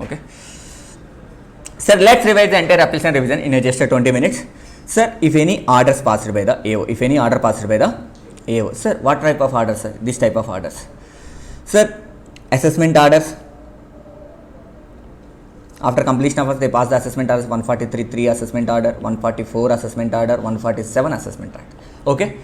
Okay. Sir, let's revise the entire appeals and revision in just 20 minutes. Sir, if any orders passed by the AO, if any order passed by the AO, sir, what type of orders, sir? This type of orders. Sir, assessment orders. After completion of us, they pass the assessment orders, 143 assessment order, 144 assessment order, 147 assessment order. Okay.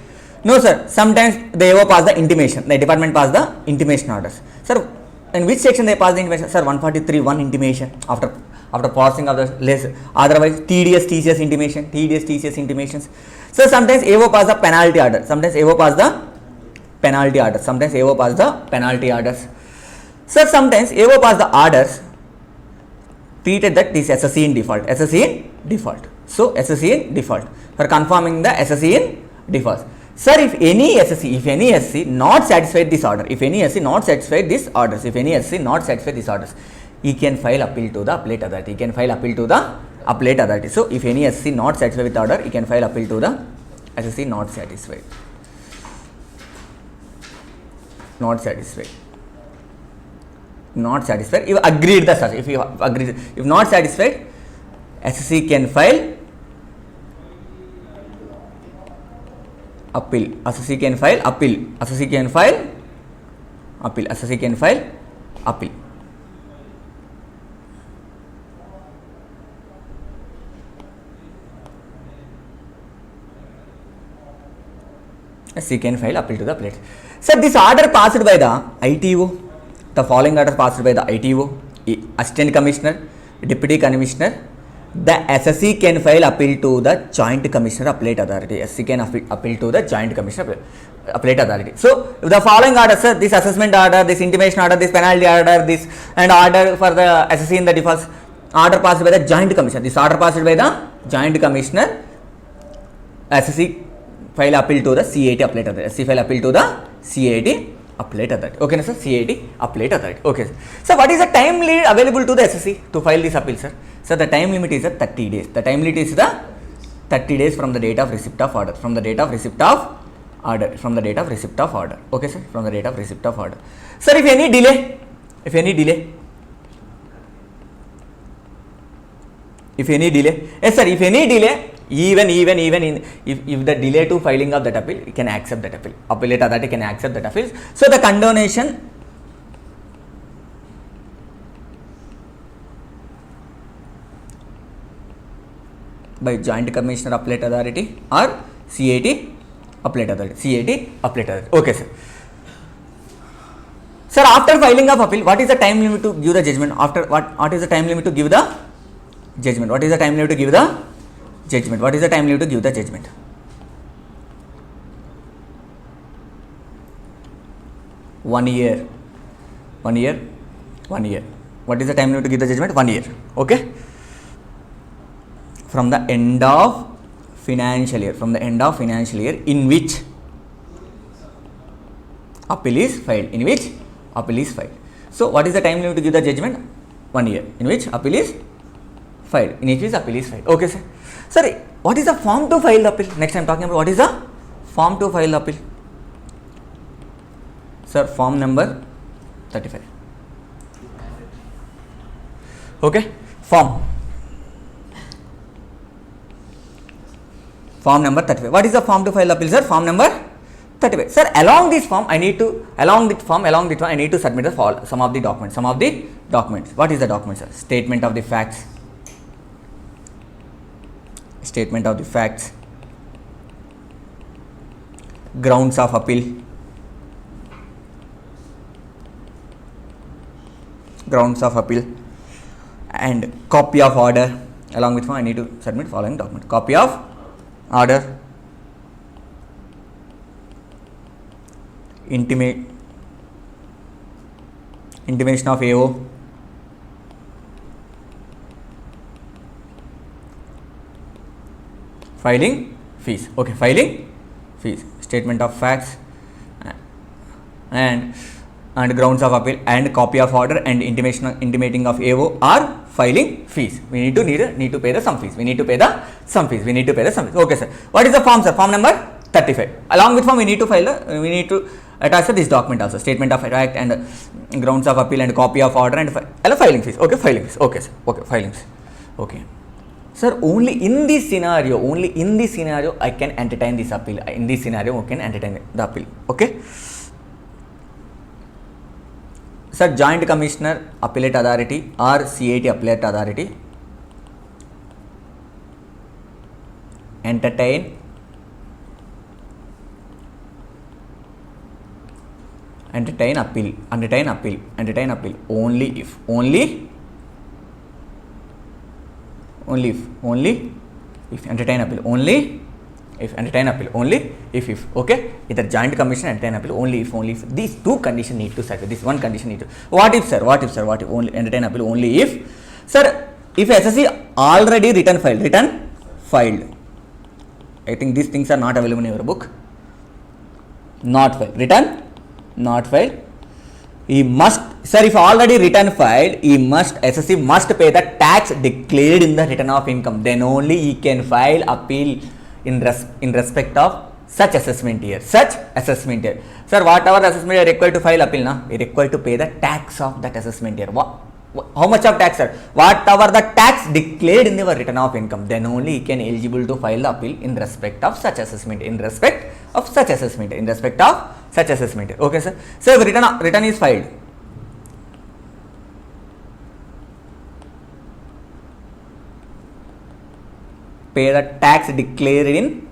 No, sir. Sometimes the AO pass the intimation. The department pass the intimation orders. Sir, in which section they pass the intimation? Sir, 143, one intimation after passing of the less. Otherwise, TDS, TCS intimation, TDS, TCS intimations. So sometimes AO pass the penalty order. Sometimes AO pass the penalty orders. Sometimes AO pass the penalty orders. So sometimes AO pass the orders treated that this SSC in default. SSC in default. So SSC in default. For confirming the SSC in default. Sir, if any SSC not satisfied this order, if any SC not satisfied this orders, if any SC not satisfied this orders, he can file appeal to the appellate authority. He can file appeal to the appellate authority. So if any SC not satisfied with the order, he can file appeal to the SSC not satisfied. Not satisfied. Not satisfied. You agreed the such. If you agreed, if not satisfied, SSC can file appeal. SSC can file appeal. SSC can file appeal. SSC can file appeal. SSC can file appeal to the appellate. Sir, this order passed by the ITO. The following order passed by the ITO, Assistant Commissioner, Deputy Commissioner. The SSC can file appeal to the Joint Commissioner Appellate Authority. SSC can appeal to the Joint Commissioner Appellate Authority. So, if the following order, sir, this assessment order, this intimation order, this penalty order, this and order for the SSC in the default, order passed by the Joint Commissioner. This order passed by the Joint Commissioner. SSC file appeal to the CAT Appellate Authority. SSC file appeal to the CAT Appellate Authority. Okay, sir. CAT Appellate Authority. Okay, sir. So, what is the time limit available to the SSC to file this appeal, sir? So, the time limit is 30 days. The time limit is the 30 days from the date of receipt of order. From the date of receipt of order. From the date of receipt of order. Okay, sir. From the date of receipt of order. Sir, if any delay, yes, sir, if any delay, even in if the delay to filing of that appeal, you can accept that appeal. Appellate authority can accept that appeal. So the condonation by Joint Commissioner Appellate Authority or CAT Appellate Authority. CAT Appellate Authority. Okay, sir. Sir, after filing of appeal, what is the time limit to give the judgment? After what is the time limit to give the judgment? What is the time limit to give the judgment? What is the time limit to give the judgment? One year. What is the time limit to give the judgment? 1 year. Okay. From the end of financial year. From the end of financial year in which appeal is filed. In which appeal is filed. So, what is the time limit to give the judgment? 1 year. In which appeal is filed. In which appeal is filed. Okay, sir. Sir, what is the form to file the appeal? Next I am talking about what is the form to file the appeal. Sir, form number 35. Okay, form number 35. What is the form to file the appeal, sir? Form number 35. Sir, along this form I need to submit the some of the documents. What is the document, sir? Statement of the facts. Grounds of appeal. And copy of order. Along with form I need to submit following document. Copy of order. Intimation of AO. Filing fees. Okay, filing fees. Statement of facts and grounds of appeal and copy of order and intimating of AO are filing fees. We need to pay the some fees. Okay, sir. What is the form, sir? Form number 35. Along with form we need to attach this document also, statement of fact and grounds of appeal and copy of order and filing fees. Okay, filing fees. Okay, sir. Okay, filings. Okay. Sir, only in this scenario, I can entertain this appeal. In this scenario, I can entertain the appeal. Okay. Sir, Joint Commissioner Appellate Authority or CAT Appellate Authority entertain appeal only if okay, either Joint Commission entertain appeal only if these two conditions need to satisfy. This one condition need to. What if only entertain appeal only if, sir, if SSC already written filed. I think these things are not available in your book. Not filed. He must, sir, if already written filed, SSC must pay the tax declared in the return of income. Then only he can file appeal in respect of such assessment year. Sir, whatever assessment year required to file appeal, na, he required to pay the tax of that assessment year. How much of tax, sir? Whatever the tax declared in the return of income, then only he can eligible to file the appeal in respect of such assessment. Okay, sir. So if return is filed, pay the tax declared in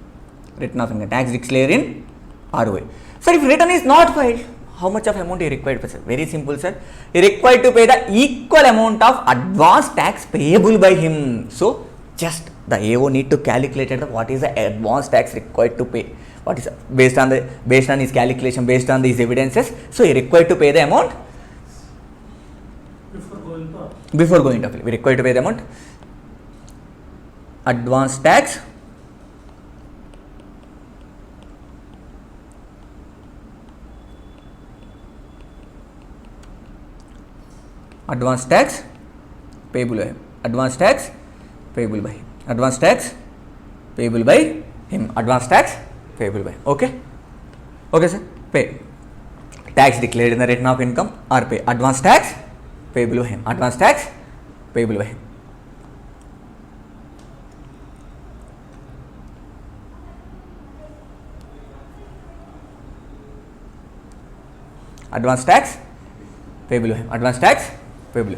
return of income. Tax declared in ROA. Sir, if return is not filed, how much of amount he required, sir? Very simple, sir. He required to pay the equal amount of advance tax payable by him. So just the AO need to calculate what is the advance tax required to pay. What is based on his calculation, based on these evidences. So he required to pay the amount before going to appeal. We required to pay the amount advance tax payable by him. Advance tax payable by him. Okay, sir. Pay tax declared in the return of income or pay advance tax payable by him. Advance tax payable by him. Advance tax payable by him. Advance tax payable.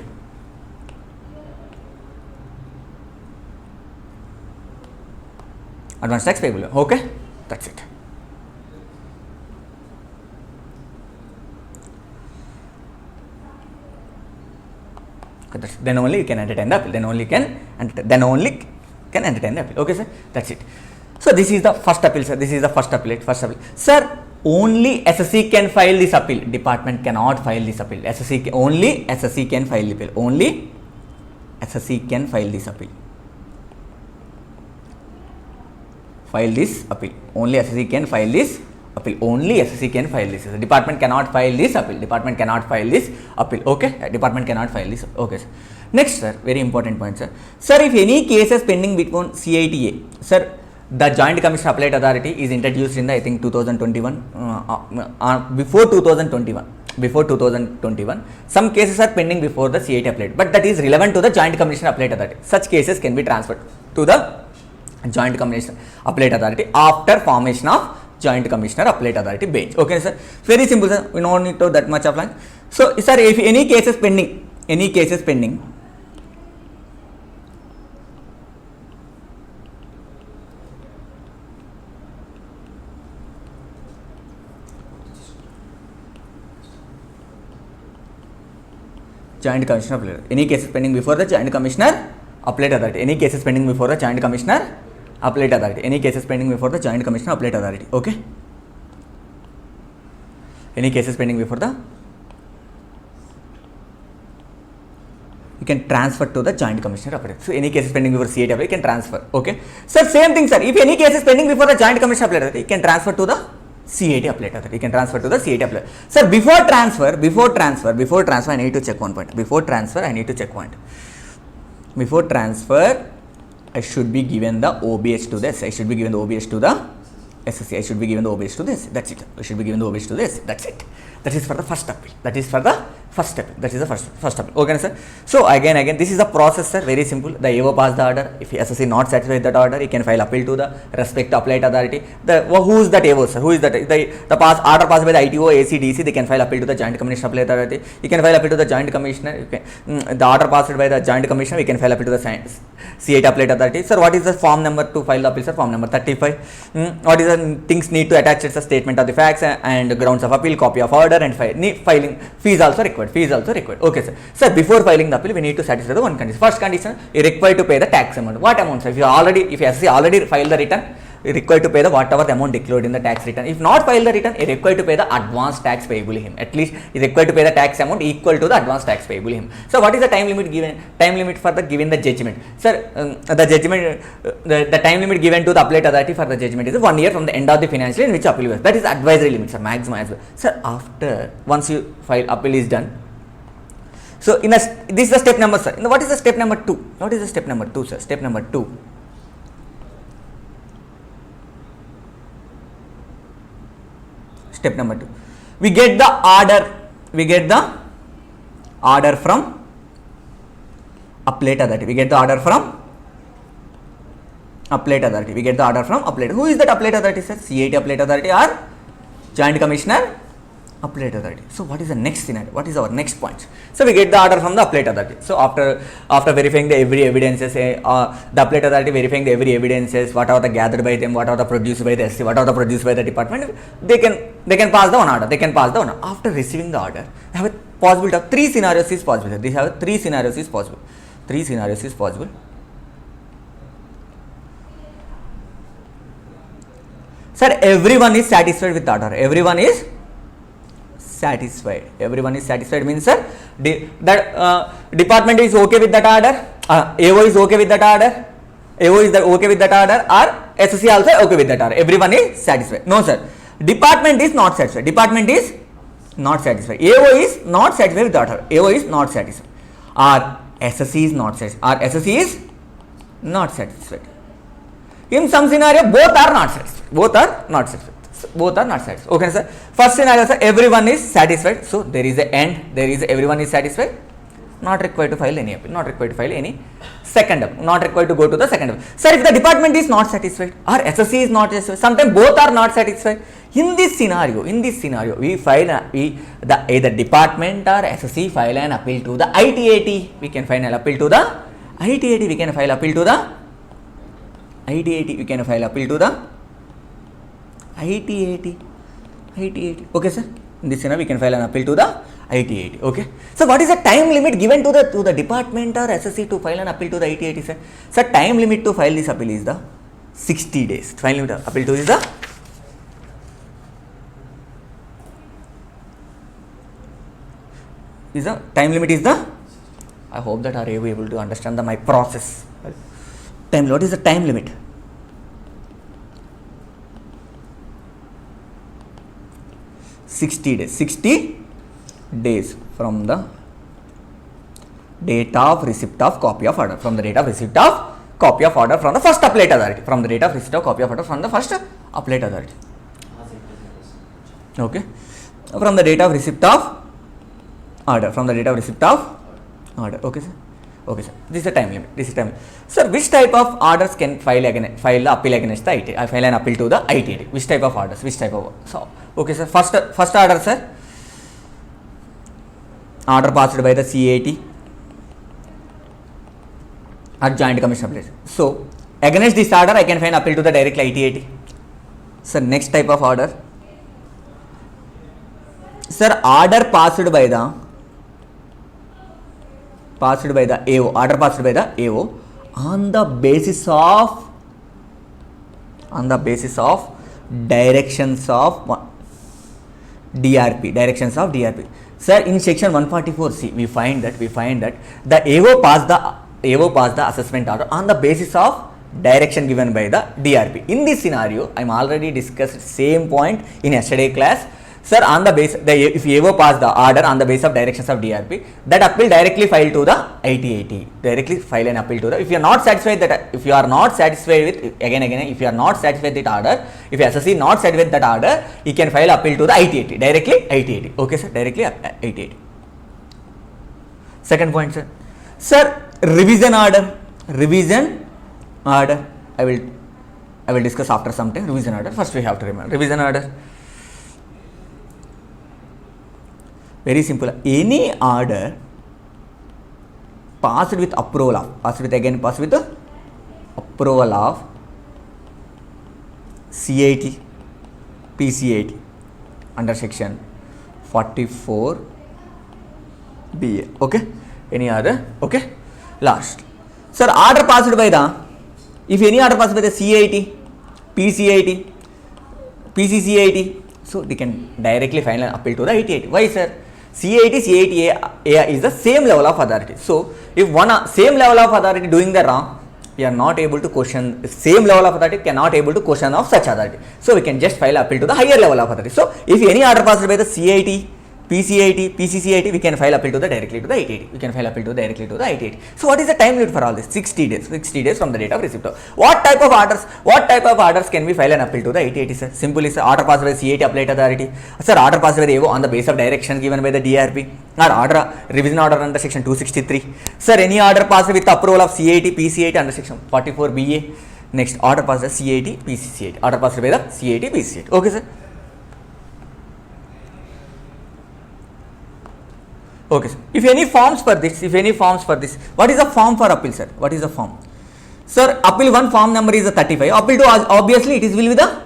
Advance tax payable. Okay, that's it. Okay, then only you can entertain the appeal. Then only can entertain the appeal. Okay, sir. That's it. So this is the first appeal, sir. This is the first appeal. Sir, only SSC can file this appeal. Department cannot file this appeal. Only SSC can file the appeal. Only SSC can file this appeal. Only SSC can file this appeal. Department cannot file this appeal. Okay. Department cannot file this. Okay, sir. Next, sir, very important point, sir. Sir, if any cases pending between CITA, sir, the Joint Commission Appellate Authority is introduced in the, I think, 2021, before 2021. Some cases are pending before the CAT Appellate, but that is relevant to the Joint Commission Appellate Authority. Such cases can be transferred to the Joint Commission Appellate Authority after formation of Joint Commissioner Appellate Authority bench. Okay, sir. Very simple, sir. We don't need to that much of line. So, sir, if any cases pending, Joint Commissioner Appellate. Any cases pending before the Joint Commissioner Appellate Authority. Any cases pending before the Joint Commissioner Appellate Authority. Any cases pending before the Joint Commissioner Appellate Authority. Okay. Any cases pending before the, you can transfer to the Joint Commissioner Appellate. So any cases pending before CAT Appellate, you can transfer. Okay. Sir, same thing, sir. If any cases pending before the Joint Commissioner Appellate Authority, you can transfer to the CAT Appellate Authority. You can transfer to the CAT Appellate. Sir, before transfer, I need to check one point. Before transfer, I should be given the OBH to this. SSC, I should be given the obage to this. That's it. I should be given the obage to this. That's it. That is for the first appeal. That is for the first appeal. That is the first appeal. Okay, sir. So again, this is the process, sir. Very simple. The AO pass the order. If SSC not satisfied with that order, he can file appeal to the respective appellate authority. Who is that AO, sir? Who is that? The order passed by the ITO, AC, DC. They can file appeal to the Joint Commissioner Appellate Authority. You can file appeal to the Joint Commissioner. The order passed by the Joint Commissioner, we can file appeal to the CA Appellate Authority. Sir, what is the form number to file the appeal, sir? Form number 35. What is the things need to attach? It's a statement of the facts and grounds of appeal, copy of order, and filing fees also required. Okay, sir. Sir, before filing the appeal, we need to satisfy the one condition. First condition, you are required to pay the tax amount. What amount, sir? If SSC already filed the return, you are required to pay the whatever the amount declared in the tax return. If not file the return, you are required to pay the advance tax payable him. At least you are required to pay the tax amount equal to the advance tax payable him. So what is the time limit given? Time limit for the giving the judgment, sir. The judgment, the time limit given to the appellate authority for the judgment is 1 year from the end of the financial year in which appeal was. That is advisory limit, sir. Maximum as well, sir. After once you file appeal is done. So this is the step number, sir. What is the step number 2? What is the step number 2, sir? Step number 2. Step number 2. We get the order from appellate authority. We get the order from appellate authority. Who is that appellate authority, sir? CAT appellate authority or Joint Commissioner Appellate Authority. So what is the next scenario? What is our next point? So we get the order from the appellate authority. So after verifying the every evidences, the appellate authority verifying the every evidences, what are the gathered by them, what are the produced by the SC, what are the produced by the department, they can pass the one order. After receiving the order, they have a possibility of 3 scenarios is possible. They have 3 scenarios is possible. 3 scenarios is possible. Sir, everyone is satisfied with the order. Everyone is satisfied means, sir, that department is okay with that order, AO is okay with that order, okay with that order, or SSC also okay with that order. Everyone is satisfied. No, sir, department is not satisfied. AO is not satisfied with the order. AO is not satisfied, or SSC is not satisfied. In some scenario, both are not satisfied. Okay, sir. First scenario, sir, everyone is satisfied. So there is a end. Everyone is satisfied. Not required to file any appeal. Second appeal. Not required to go to the second appeal. Sir, if the department is not satisfied or SSC is not satisfied, sometimes both are not satisfied. In this scenario, we file either department or SSC file an appeal to the ITAT. We can file an appeal to the ITAT. We can file appeal to the ITAT. Okay, sir. In this scenario, we can file an appeal to the ITAT. Okay. So, what is the time limit given to the department or SSC to file an appeal to the ITAT, sir? Sir, time limit to file this appeal is the 60 days. Time limit of appeal to is the time limit is the. I hope that are you able to understand my process. What is the time limit? 60 days from the date of receipt of copy of order. From the date of receipt of copy of order from the first appellate authority. Okay. From the date of receipt of order. Okay, sir. This is the time limit. Sir, which type of orders can file appeal against the ITAT? I file an appeal to the ITAT. Which type of orders? So, okay, sir. First order, sir. Order passed by the CAT or Joint Commission. So, against this order, I can file appeal to the direct ITAT. Sir, next type of order. Sir, order passed by the AO, on the basis of directions of DRP. Sir, in section 144C, we find that the AO passed the assessment order on the basis of direction given by the DRP. In this scenario, I am already discussed same point in yesterday class. Sir, on the base, if AO pass the order on the base of directions of DRP, that appeal directly file to the ITAT. Directly file an appeal to the. If you are not satisfied if you are not satisfied with if you are not satisfied with that order, if SSC not satisfied with that order, you can file appeal to the ITAT. Directly ITAT. Okay, sir. Directly ITAT. Second point, sir. Sir, revision order. Revision order. I will discuss after some time. Revision order. First, we have to remember revision order. Very simple. Any order passed with approval of, passed with approval of CAT, PCAT under section 44 BA. Okay. Any other? Okay. Last. Sir, order passed by the, if any order passed by the CAT, PCAT, PCCAT, so they can directly file an appeal to the ITAT. Why, sir? CAT is the same level of authority. So, if one same level of authority doing the wrong, we are not able to question, same level of authority cannot able to question of such authority. So, we can just file appeal to the higher level of authority. So, if any order passed by the CAT, PCAT, PCCAT, we can file appeal to the directly to the ITAT. We can file appeal to directly to the ITAT. So, what is the time limit for all this? 60 days. 60 days from the date of receipt. What type of orders can we file an appeal to the ITAT, sir? Simply, sir, order passed by the CAT Appellate Authority. Sir, order passed by the AO on the basis of directions given by the DRP. Or order, revision order under section 263. Sir, any order passed with approval of CAT, PCAT under section 44 BA. Next, order passed by CAT, PCCAT. Order passed by the CAT, PCCAT. Okay, sir. Okay, sir. If any forms for this, what is the form for appeal, sir? What is the form? Sir, appeal 1 form number is the 35. Appeal 2, obviously it is will be the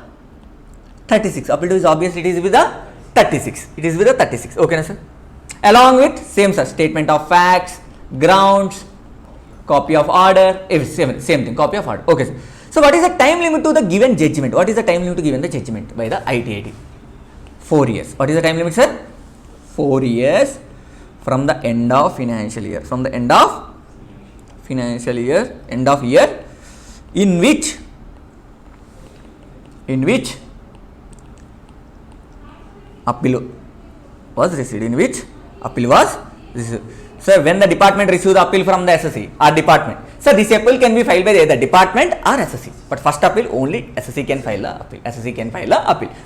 36. Appeal 2 is obviously it is with the 36. It is with the 36. Okay, sir. Along with same, sir, statement of facts, grounds, copy of order, same thing, copy of order. Okay, sir. So, what is the time limit to the given judgment? What is the time limit to given the judgment by the ITAT? 4 years. What is the time limit, sir? 4 years. From the end of financial year, end of year, in which appeal was received, Sir, when the department receives the appeal from the SSC or department, sir, this appeal can be filed by either department or SSC. But first appeal only SSC can file the appeal.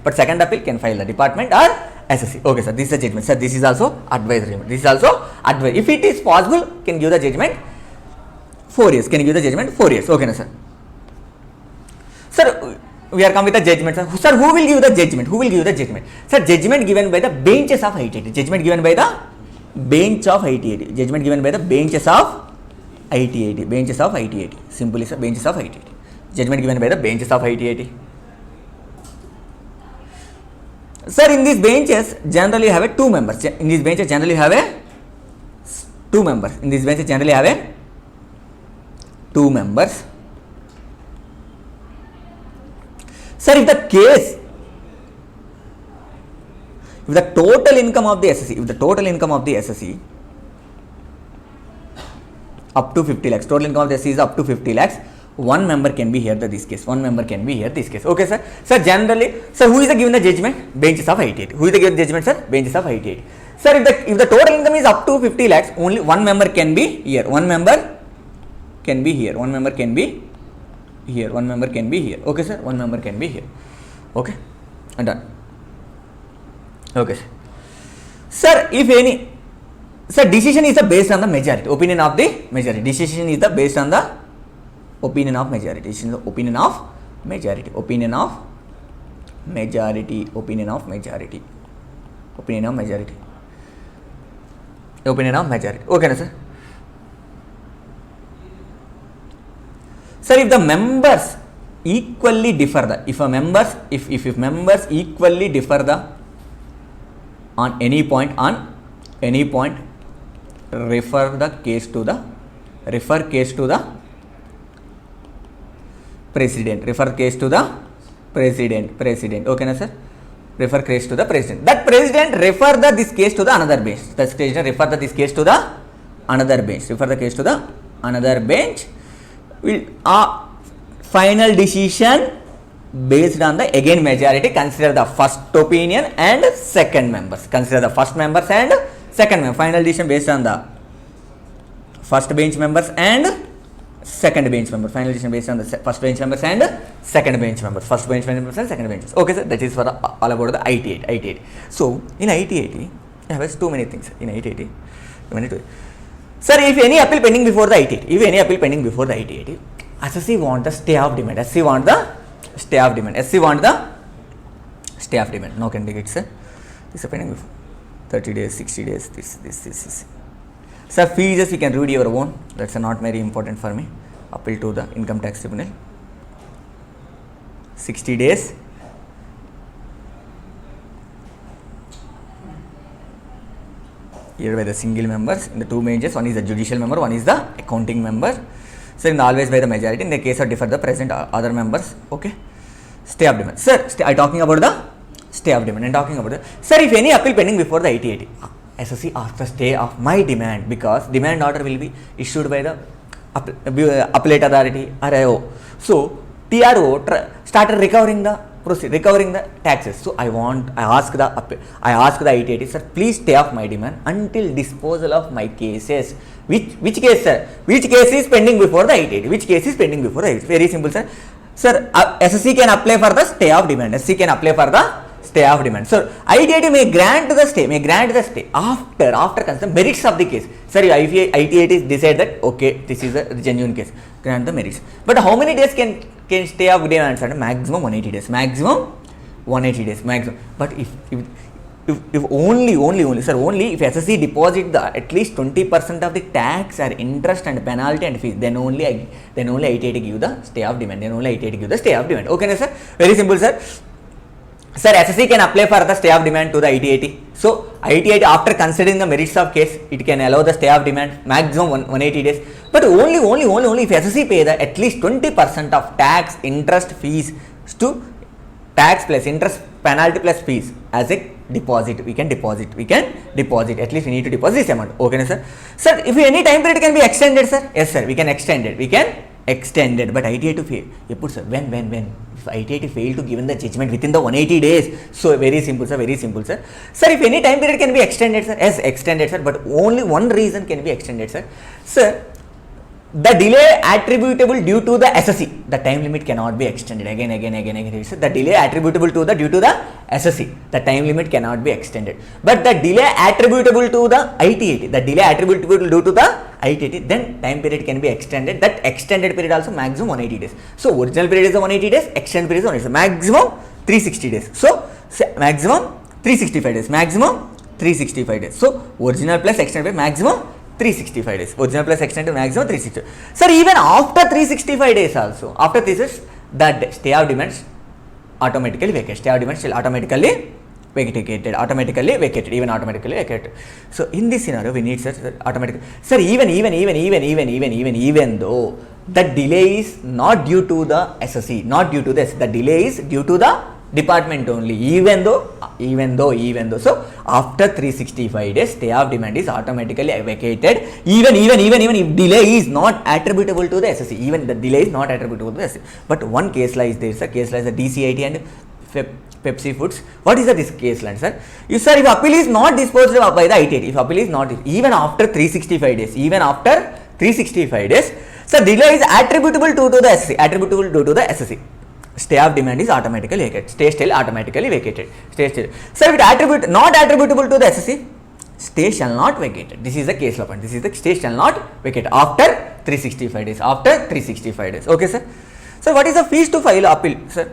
But second appeal can file the department or SSC. Okay, sir, this is the judgment. Sir, this is also advisory. If it is possible, can give the judgment 4 years. Okay, no, sir. Sir, we are come with the judgment. Sir, who will give the judgment? Sir, judgment given by the benches of ITAT. Judgment given by the benches of ITAT. Simply, sir, benches of ITAT. Judgment given by the benches of ITAT. Sir, in these benches generally have 2 members. In these benches generally have 2 members. Sir, if the total income of the SSC, up to 50 lakhs, total income of the SSC is up to 50 lakhs, one member can be here this case. Okay, sir. Sir, generally, sir, who is given the judgment? Benches of ITAT. Who is given the judgment, sir? Benches of ITAT. Sir, if the total income is up to 50 lakhs, only one member can be here. One member can be here. Okay, sir. One member can be here. Okay, and done. Okay, sir. Sir, if any, sir, decision is based on the majority. Opinion of the majority. Decision is based on the opinion of majority. Opinion of majority. Okay, sir. Sir, if the members equally differ if members equally differ on any point, refer case to the president. Okay, na, sir? Refer case to the president. That president refer this case to the another bench. That president refer this case to the another bench. Will final decision based on the again majority, consider the first opinion and second members. Consider the first members and second member. Final decision based on the first bench members and second bench members. Final decision based on the first bench members and second bench members. First bench members and second benches. Okay, sir. That is for all about the IT-80. So in IT-80, I have too many things. In IT-80, sir, if any appeal pending before the IT-80, SSC want the stay of demand. SC want the stay of demand. No candidates, sir. This is pending before 30 days, 60 days. This. Sir, fees you can read your own. That's not very important for me. Appeal to the income tax tribunal. 60 days. Here by the single members in the two majors. One is the judicial member, one is the accounting member. So in always by the majority. In the case of differ the present other members. Okay. Stay of demand. Sir, I talking about the stay of demand. Sir, if any appeal pending before the IT-80. SSC asks the stay of my demand because demand order will be issued by the appellate authority RIO. So TRO started recovering the taxes. So I ask the IT-80, sir, please stay off my demand until disposal of my cases. Which case, sir? Which case is pending before the IT-80? Which case is pending before the IT-80? Very simple, sir. Sir, SSC can apply for the stay of demand. SC can apply for the stay of demand. So IT-80 may grant the stay after consider merits of the case. Sir, if IT-80 decide that okay, this is a genuine case, grant the merits. But how many days can stay of demand? Sir, maximum 180 days. Maximum. But if only if SSC deposit the at least 20% of the tax or interest and penalty and fees, then only IT-80 give the stay of demand. Okay, sir. Very simple, sir. Sir, SSC can apply for the stay of demand to the IT-80. So, IT-80 after considering the merits of case, it can allow the stay of demand maximum 180 days. But only if SSC pay the at least 20% of tax, interest, fees to tax plus interest, penalty plus fees as a deposit. We can deposit. At least we need to deposit this amount. Okay, sir. Sir, if any time period can be extended, sir. Yes, sir. We can extend it. But IT-80 fail. Sir, when? If IT-80 fail to given the judgment within the 180 days. So very simple, sir. Sir, if any time period can be extended, sir. Yes, extended, sir. But only one reason can be extended, sir. Sir, the delay attributable due to the SSC, the time limit cannot be extended. Again. Sir, the delay attributable to the due to the SSC, the time limit cannot be extended. But the delay attributable to the IT-80, the delay attributable due to the IT-80, then time period can be extended. That extended period also maximum 180 days. So original period is the 180 days, extended period is 180 days, maximum 360 days. So maximum 365 days. So original plus extended period maximum 365 days. Original plus extended maximum 360. Sir, even after 365 days also, after this, the stay of demands automatically vacated. Stay of demands still automatically vacated. So in this scenario, we need sir automatic. Sir, even though the delay is not due to the SSC, not due to this, the delay is due to the department only. Even though. So after 365 days, stay of demand is automatically vacated. Even if delay is not attributable to the SSC, even the delay is not attributable to the SSC. But one case lies there, sir. Case lies the DCIT and Pepsi Foods. What is this case line, sir? If appeal is not disposed of by the IT-80, if appeal is not, even after 365 days, sir, delay is attributable to the SSC. Stay of demand is automatically vacated. Stay still automatically vacated. Sir, if not attributable to the SSC, stay shall not vacated. This is the case law point. This is the stay shall not vacated after 365 days. Okay, sir. Sir, what is the fees to file appeal, sir?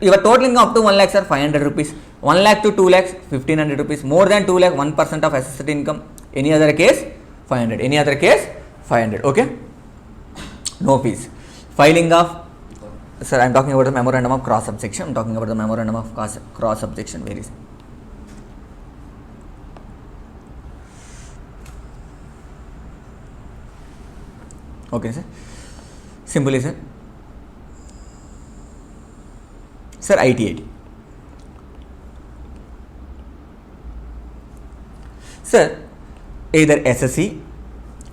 You are totaling up to 1 lakh, sir, 500 rupees. 1 lakh to 2 lakhs, 1500 rupees. More than 2 lakh, 1% of assessed income. Any other case, 500. Okay. No fees. Filing of, sir, I am talking about the memorandum of cross objection. Very simple. Okay, sir. Simply, sir. Sir, IT-80. Sir, either SSC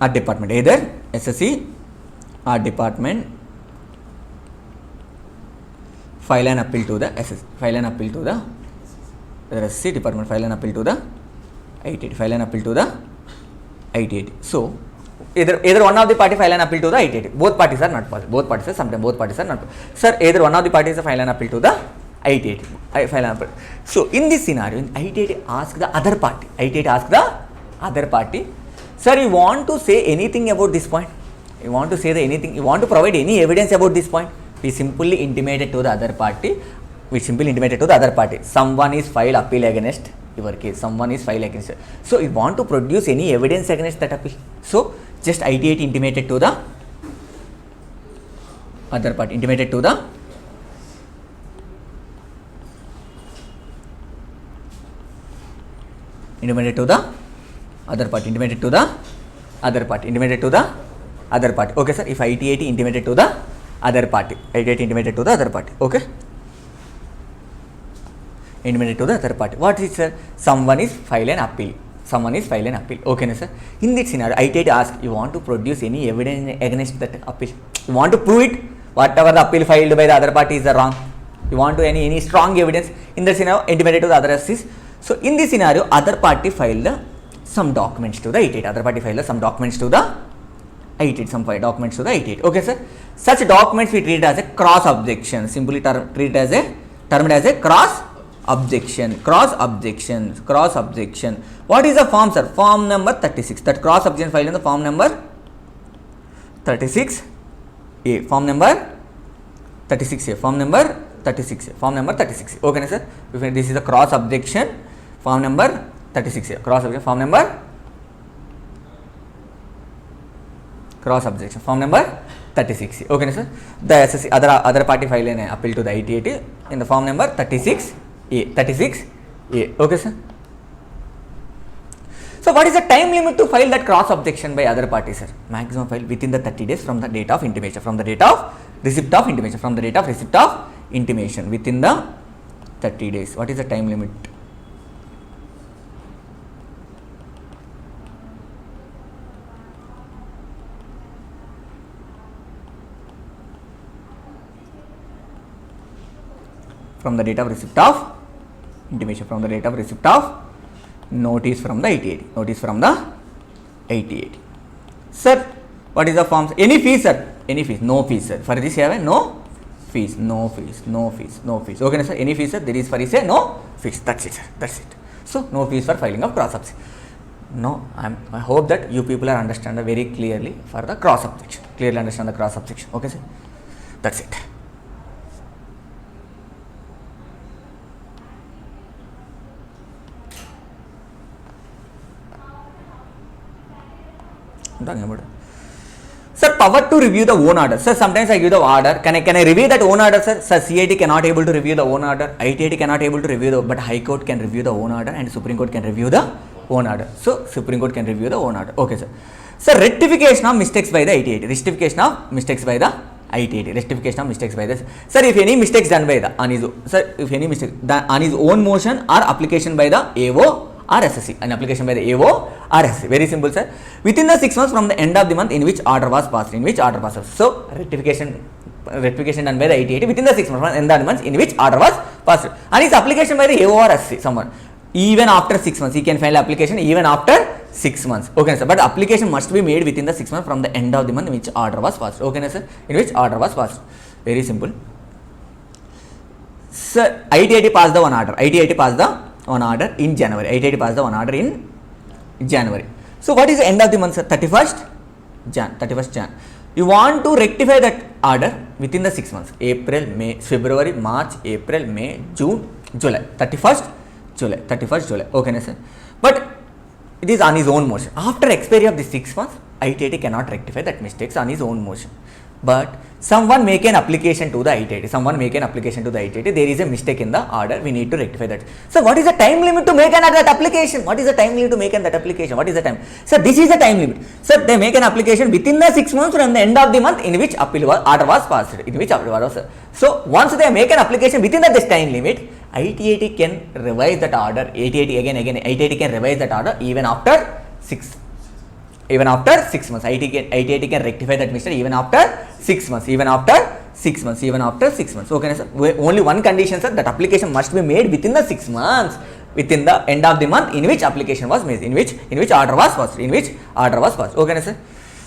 or department. file an appeal to the SS, file an appeal to the SC department, file an appeal to the IT, file an appeal to the IT. So either one of the party file an appeal to the IT. Both parties are not possible. Both parties are sometimes both parties are not. Sir, either one of the parties file an appeal to the IT. File an appeal. So in this scenario, IT ask the other party. IT ask the other party. Sir, you want to say anything about this point? You want to say anything? You want to provide any evidence about this point? We simply intimated to the other party. Someone is filed appeal against your case. Someone is filed against it. So you want to produce any evidence against that appeal. So just IT intimated to the other party. Intimated to the other party. Intimated to the other party. Intimated to the other party. Okay, sir. If IT intimated to the other party. IT intimated to the other party. Okay. Intimated to the other party. What is, sir? Someone is file an appeal. Okay, sir. In this scenario, IT asks, you want to produce any evidence against that appeal? You want to prove it? Whatever the appeal filed by the other party is wrong. You want to any strong evidence? In this scenario, intimated to the other SCs. So in this scenario, other party filed some documents to the IT. Other party filed some documents to the IT. Some documents to the IT. Okay, sir. Such documents we treat as a cross objection. Simply termed as a cross objection. What is the form, sir? Form number 36. That cross objection filed in the form number 36A. Form number 36A. Okay, sir. This is the cross objection. Form number 36A. Cross objection. Form number 36A. Okay, sir. The SSC other party file an appeal to the IT in the form number 36A. Okay, sir. So what is the time limit to file that cross objection by other parties, sir? Maximum file within the 30 days from the date of intimation, from the date of receipt of intimation, within the 30 days. What is the time limit? From the date of receipt of intimation, from the date of receipt of notice from the 88. Sir, what is the forms? Any fees, sir? Any fees? No fees, sir. For this you have no fees. Okay, sir. Any fees, sir? There is for this no fees. That's it, sir. That's it. So no fees for filing of cross objection. No, I hope that you people are understand very clearly for the cross objection. Clearly understand the cross objection. Okay, sir. That's it. Sir, power to review the own order. Sir, sometimes I give the order. Can I review that own order, sir? Sir, CIT cannot able to review the own order. ITIT cannot able to review but High Court can review the own order and Supreme Court can review the own order. So, Supreme Court can review the own order. Okay, sir. Sir, rectification of mistakes by the ITIT. Rectification of mistakes by the ITIT. Rectification of mistakes by the. Sir, if any mistakes done by the on his own motion or application by the AO or SSC, an application by the AO or SSC. Very simple, sir. Within the 6 months from the end of the month in which order was passed. So, rectification done by the ITIT within the 6 months from the end of the month in which order was passed. And his application by the AO or SSC, someone. Even after 6 months, he can file application even after 6 months. Okay, sir. But application must be made within the 6 months from the end of the month in which order was passed. Okay, sir. In which order was passed. Very simple. Sir, ITIT passed the one order. ITIT passed the one order in January. ITIT passed the one order in January. So what is the end of the month, sir? 31st Jan. You want to rectify that order within the 6 months. April, May, February, March, April, May, June, July. 31st July. Okay, sir. But it is on his own motion. After expiry of the 6 months, ITIT cannot rectify that mistakes on his own motion. But someone make an application to the ITIT. There is a mistake in the order. We need to rectify that. So what is the time limit to make that application? Sir, this is the time limit. Sir, they make an application within the 6 months from the end of the month in which order was passed. So once they make an application within this time limit, ITIT can revise that order. ITIT can revise that order even after 6 months. ITIT can rectify that mistake even after 6 months. 6 months, even after 6 months. Okay, sir. Only one condition, sir, that application must be made within the 6 months, within the end of the month in which application was made, in which order was passed. Okay, sir.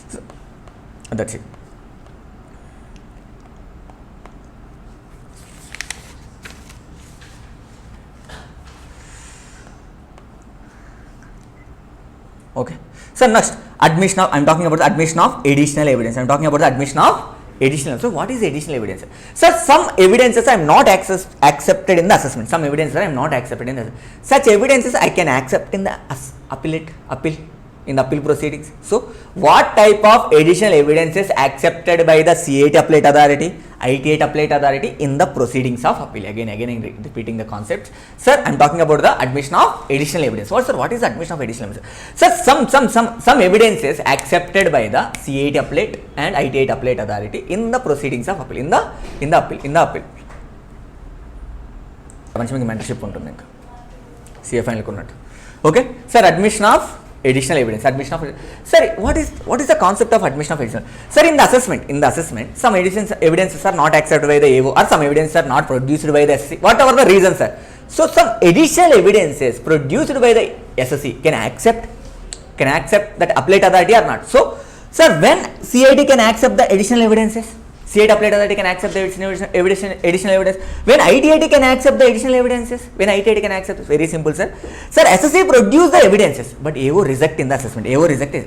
So, that's it. Okay. So next, admission of, I am talking about the admission of additional evidence. I am talking about the admission of additional. So what is additional evidence? So some evidences I am not accepted in the assessment. Some evidences I am not accepted in the assessment. Such evidences I can accept in the appeal proceedings. So what type of additional evidence is accepted by the CA Appellate Authority, IT Appellate Authority in the proceedings of appeal? Again I'm repeating the concepts. Sir, I am talking about the admission of additional evidence. What is the admission of additional evidence? Sir, some evidences accepted by the CA Appellate and IT Appellate Authority in the proceedings of appeal. In the appeal. మంచి mentorship ఉంటుంది ఇంకా CA Final కొన్నట్టు. Okay, sir, admission of additional evidence. Sir, what is the concept of admission of additional? Sir, in the assessment, some evidences are not accepted by the AO, or some evidences are not produced by the SSC, whatever the reason, sir. So some additional evidences produced by the SSC can accept that appellate authority or not. So, sir, when CIT can accept the additional evidences, CA Appellate Authority can accept the additional evidence. When ITIT can accept the additional evidences, very simple, sir. Sir, SSC produce the evidences, but AO reject in the assessment.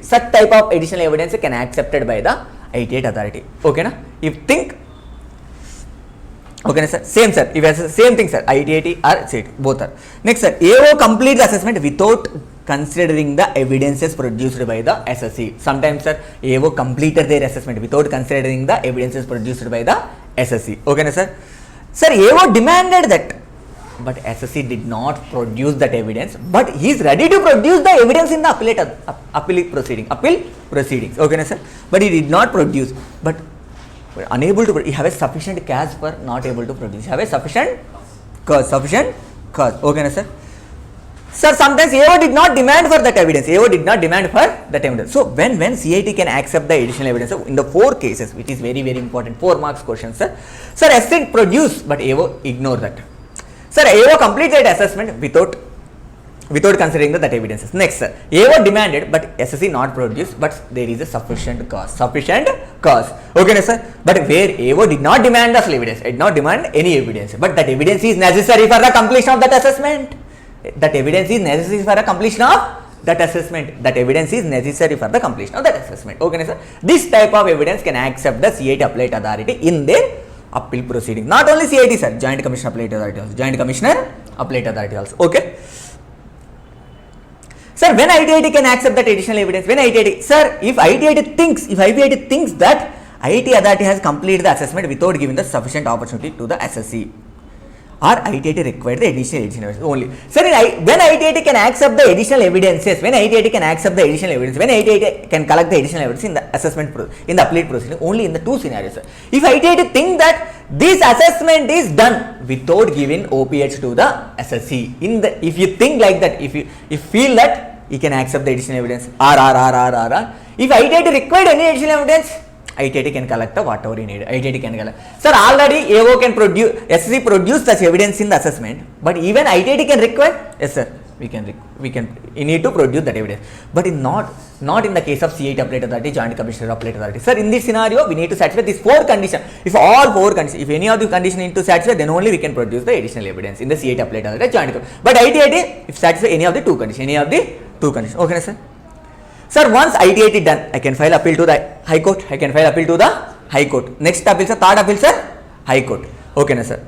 Such type of additional evidence can accepted by the ITIT Authority. Okay, na? If think, okay, sir. Same, sir. If same thing, sir. ITIT or CIT, both are. Next, sir. AO complete the assessment without considering the evidences produced by the SSC. Sometimes, sir, AO completed their assessment without considering the evidences produced by the SSC. Okay, sir. Sir, AO demanded that, but SSC did not produce that evidence, but he is ready to produce the evidence in the appeal proceedings. Okay, sir. But he did not produce, but unable to. He have a sufficient cause for not able to produce. He have a sufficient cause. Okay, sir. Sir, sometimes AO did not demand for that evidence. So when CIT can accept the additional evidence, in the 4 cases, which is very important, 4 marks question, sir. Sir, SSC produce, but AO ignore that. Sir, AO completed assessment without considering that evidences. Next, sir, AO demanded, but SSC not produced, but there is a sufficient cause. Okay, sir. But where AO did not demand the evidence, did not demand any evidence, but that evidence is necessary for the completion of that assessment. That evidence is necessary for the completion of that assessment. Okay, sir. This type of evidence can accept the CIT Appellate Authority in their appeal proceeding. Not only CIT, sir. Joint Commissioner Appellate Authority also. Okay. Sir, when ITIT can accept that additional evidence? If ITIT thinks that IT Authority has completed the assessment without giving the sufficient opportunity to the SSC, or ITIT required the additional evidence only. Sir, when ITIT can accept the additional evidences, when ITIT can collect the additional evidence in the assessment in the appellate proceeding, only in the 2 scenarios, sir. If ITIT think that this assessment is done without giving OPH to the SSC, if you think like that, if you feel that he can accept the additional evidence, if ITIT required any additional evidence, ITIT can collect the whatever you need. Sir, already AO can produce, SSC produce such evidence in the assessment, but even ITIT can require. Yes, sir. You need to produce that evidence, but not in the case of CA Appellate Authority, Joint Commissioner Appellate Authority. Sir, in this scenario, we need to satisfy these 4 conditions. If all 4 conditions, if any of the conditions need to satisfy, then only we can produce the additional evidence in the CA Appellate Authority, Joint. But ITIT, if satisfy any of the 2 conditions, okay, sir. Sir, once ITIT done, I can file appeal to the High Court. Next appeal, sir. Third appeal, sir. High Court. Okay, sir.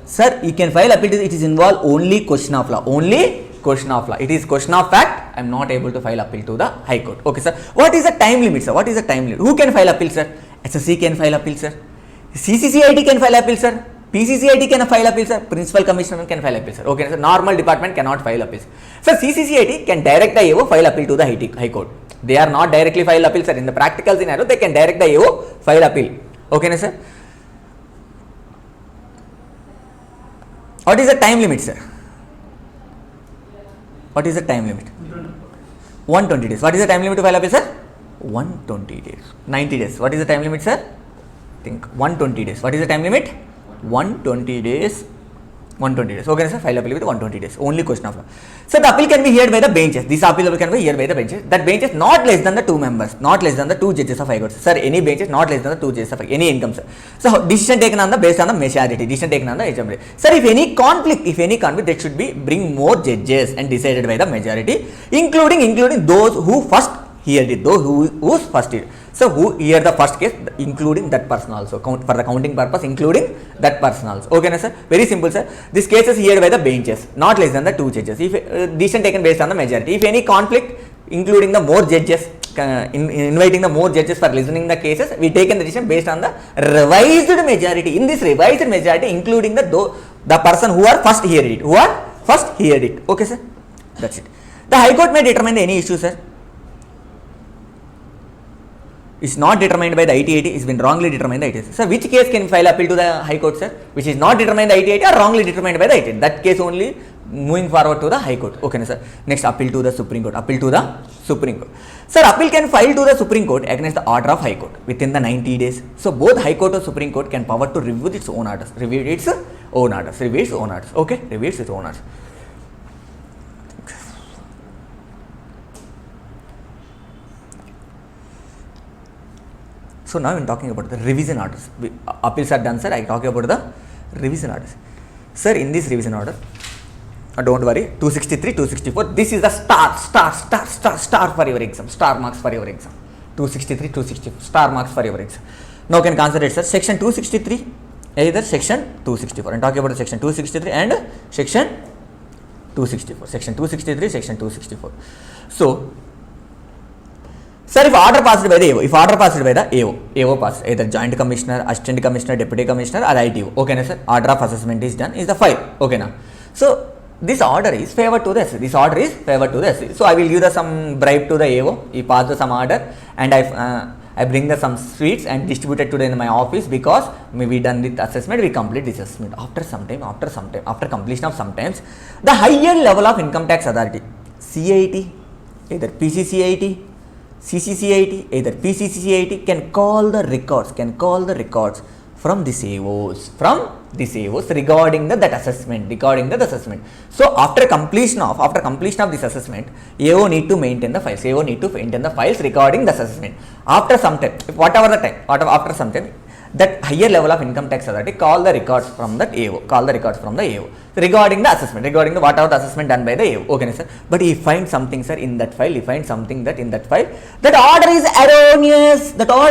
Sir, you can file appeal to, it is involved only question of law. It is question of fact. I am not able to file appeal to the High Court. Okay, sir. What is the time limit, sir? Who can file appeal, sir? SSC can file appeal, sir. CCCIT can file appeal, sir. PCCIT can file appeal, sir. Principal Commissioner can file appeal, sir. Okay, sir. Normal department cannot file appeals. Sir, CCCIT can direct the AO file appeal to the High Court. They are not directly file appeal, sir. In the practical scenario, they can direct the AO file appeal. Okay, sir. What is the time limit, sir? 120 days. What is the time limit to file appeal, sir? 120 days. 90 days. What is the time limit, sir? think 120 days. What is the time limit? 120 days. 120 days. Okay, sir. File appeal with 120 days. Only question of law. So the appeal can be heard by the benches. This appeal can be heard by the benches. That bench is not less than the 2 members, not less than the 2 judges of High Court. Sir, any bench is not less than the 2 judges of any income, sir. So decision taken on the based on the majority. Decision taken on the majority. Sir, if any conflict, there should be bring more judges and decided by the majority, including those who first heard it, those who first heard. So who hear the first case, including that person also, for the counting purpose, including that person also. Okay, sir. Very simple, sir. This case is heard by the benches, not less than the 2 judges. If decision taken based on the majority, if any conflict, including the more judges, inviting the more judges for listening the cases, we taken the decision based on the revised majority. In this revised majority, including the person who are first heard it. Okay, sir. That's it. The High Court may determine any issue, sir. Is not determined by the IT-80, is been wrongly determined by the IT-80. So which case can file appeal to the High Court, sir? Which is not determined by the IT-80 or wrongly determined by the IT-80. That case only moving forward to the High Court. Okay, sir. Next, appeal to the Supreme Court. Appeal to the Supreme Court. Sir, appeal can file to the Supreme Court against the order of High Court within the 90 days. So both High Court or Supreme Court can power to review its own orders. Review its own orders. Okay, review its own orders. So now I'm talking about the revision orders. Appeals are done, sir. I talk about the revision orders. Sir, in this revision order, don't worry, 263, 264, this is the star for your exam, star marks for your exam. 263, 264, star marks for your exam. Now can consider it, sir. Section 263, either section 264. I'm talking about section 263 and section 264. Section 263, section 264. So, sir, if order passed by the AO passed, either Joint Commissioner, Assistant Commissioner, Deputy Commissioner or ITO. Okay, na, sir. Order of assessment is done, is the file. Okay, na. So this order is favored to the SC. This order is favored to the SC. So I will give some bribe to the AO. He passed some order, and I bring the some sweets and distribute it today in my office because we done with assessment. We complete this assessment after completion of sometimes the higher level of income tax authority, CIT, either PCCIT, CCCIT, either PCCIT can call the records from the AOs regarding that assessment. So after completion of this assessment, AO need to maintain the files regarding the assessment. After some time, after some time, that higher level of income tax authority call the records from the AO regarding the assessment, regarding the whatever the assessment done by the AO. Okay, sir. But he finds something, sir, in that file. That order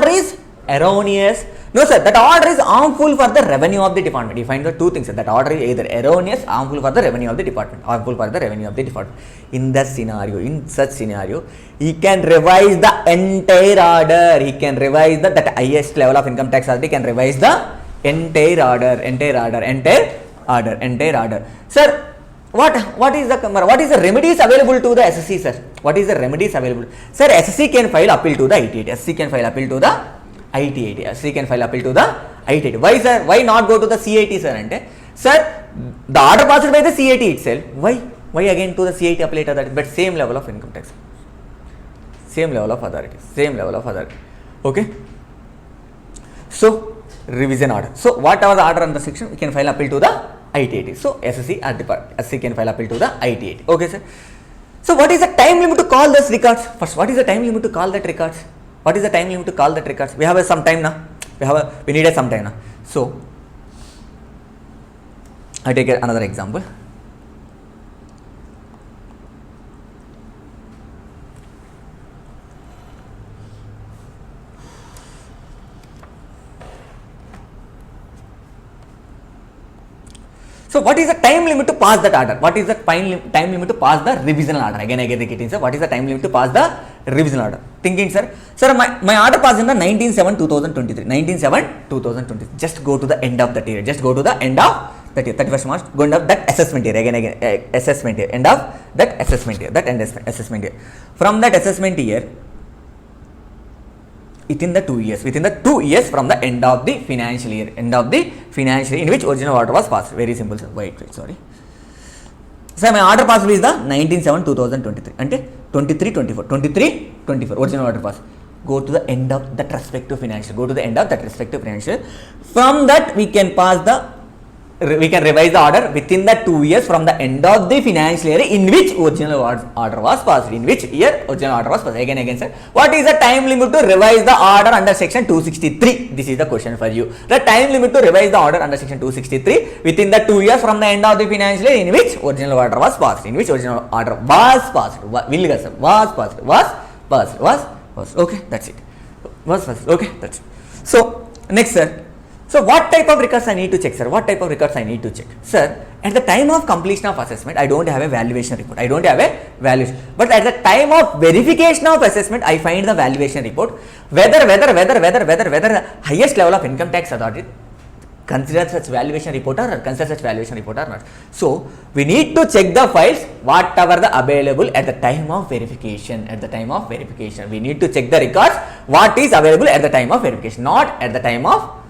is erroneous. No, sir, that order is harmful for the revenue of the department. He finds the two things, sir. That order is either erroneous, harmful for the revenue of the department. In such scenario, he can revise the entire order. That highest level of income tax authority can revise the entire order. Sir, what is the remedies available to the SSC, sir? What is the remedies available? Sir, SSC can file appeal to the IT-80. SSC can file appeal to the IT-80. Why, sir? Why not go to the CIT, sir? Sir, the order passed by the CIT itself. Why again to the CIT appellate authority? But same level of income tax. Same level of authority. Okay. So, revision order. So, whatever the order on the section, we can file appeal to the IT-80. So, SSC can file appeal to the IT-80. Okay, sir. So, what is the time limit to call those records? First, what is the time limit to call that records? We have some time now. We need some time now. So, I take another example. So, what is the time limit to pass that order? What is the time limit to pass the revisional order? Again, repeating, sir. What is the time limit to pass the revisional order? Thinking, sir. Sir, my order passed in the 19/7/2023. 19/7/2023. Just go to the end of that year. 31st March. Go end of that assessment year. Again, assessment year. End of that assessment year. Assessment year. From that assessment year, within the 2 years from the end of the financial year in which original order was passed. Very simple, sir. Wait, sorry. So my order passed is the 19/7/2023 అంటే 23/24 original order pass. Go to the end of that respective financial. Go to the end of that respective financial. From that we can revise the order within the 2 years from the end of the financial year in which original order was passed. In which year original order was passed. Again sir. What is the time limit to revise the order under section 263? This is the question for you. The time limit to revise the order under section 263 within the 2 years from the end of the financial year in which original order was passed. In which original order was passed. Was. Okay, that's it. Was. Okay, that's it. So next sir. So what type of records I need to check, sir? What type of records I need to check? Sir, at the time of completion of assessment, I don't have a valuation report. I don't have a valuation. But at the time of verification of assessment, I find the valuation report. Whether the highest level of income tax authority consider such valuation report or not. So we need to check the files whatever the available at the time of verification. We need to check the records what is available at the time of verification, not at the time of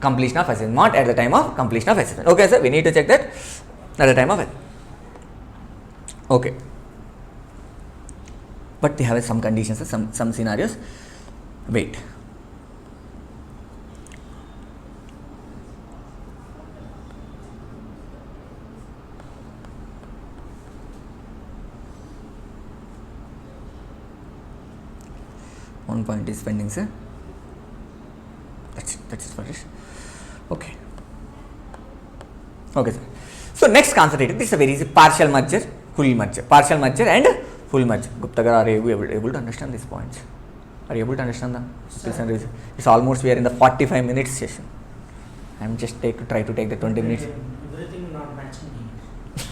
completion of assessment. Okay sir, we need to check that at the time of it. Okay, but they have some conditions, some scenarios. Wait, one point is pending, sir. That's it for this. Okay, sir. So next concentrated, this is a very easy partial merger, full merger, and full merger. Gupta gar, are you able to understand these points? Are you able to understand them? It's almost, we are in the 45 minutes session. I'm just try to take the 20 minutes. Everything not matching here.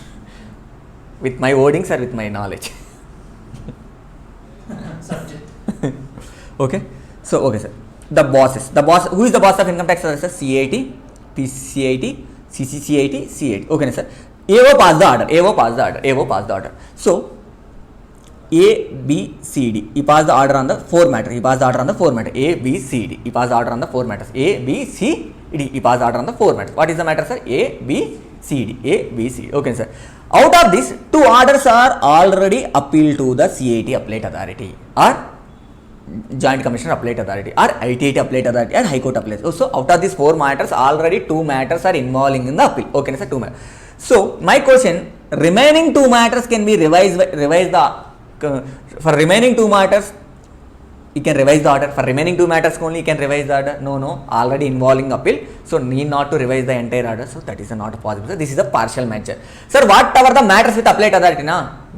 With my wordings or with my knowledge? Subject. Okay, sir. The boss, who is the boss of income tax authority? CAT, PCAT, CCCAT, CAT. Okay, sir. AO passed the order. So A, B, C, D. He passed the order on the 4 matters. A, B, C, D. He passed the order on the 4 matters. A, B, C, D. He passed the order on the 4 matters. What is the matter, sir? A, B, C, D. A, B, C, D. Okay, sir. Out of these, 2 orders are already appealed to the CAT Appellate Authority or Joint Commissioner Appellate Authority or ITAT Appellate Authority or High Court Appellate. So out of these 4 matters, already 2 matters are involving in the appeal. Okay, sir, 2 matters. So my question, remaining 2 matters can be revised for remaining 2 matters. You can revise the order. For remaining 2 matters only you can revise the order. No, already involving appeal. So need not to revise the entire order. So that is not possible. So this is a partial merger. Sir, whatever the matters with appellate authority,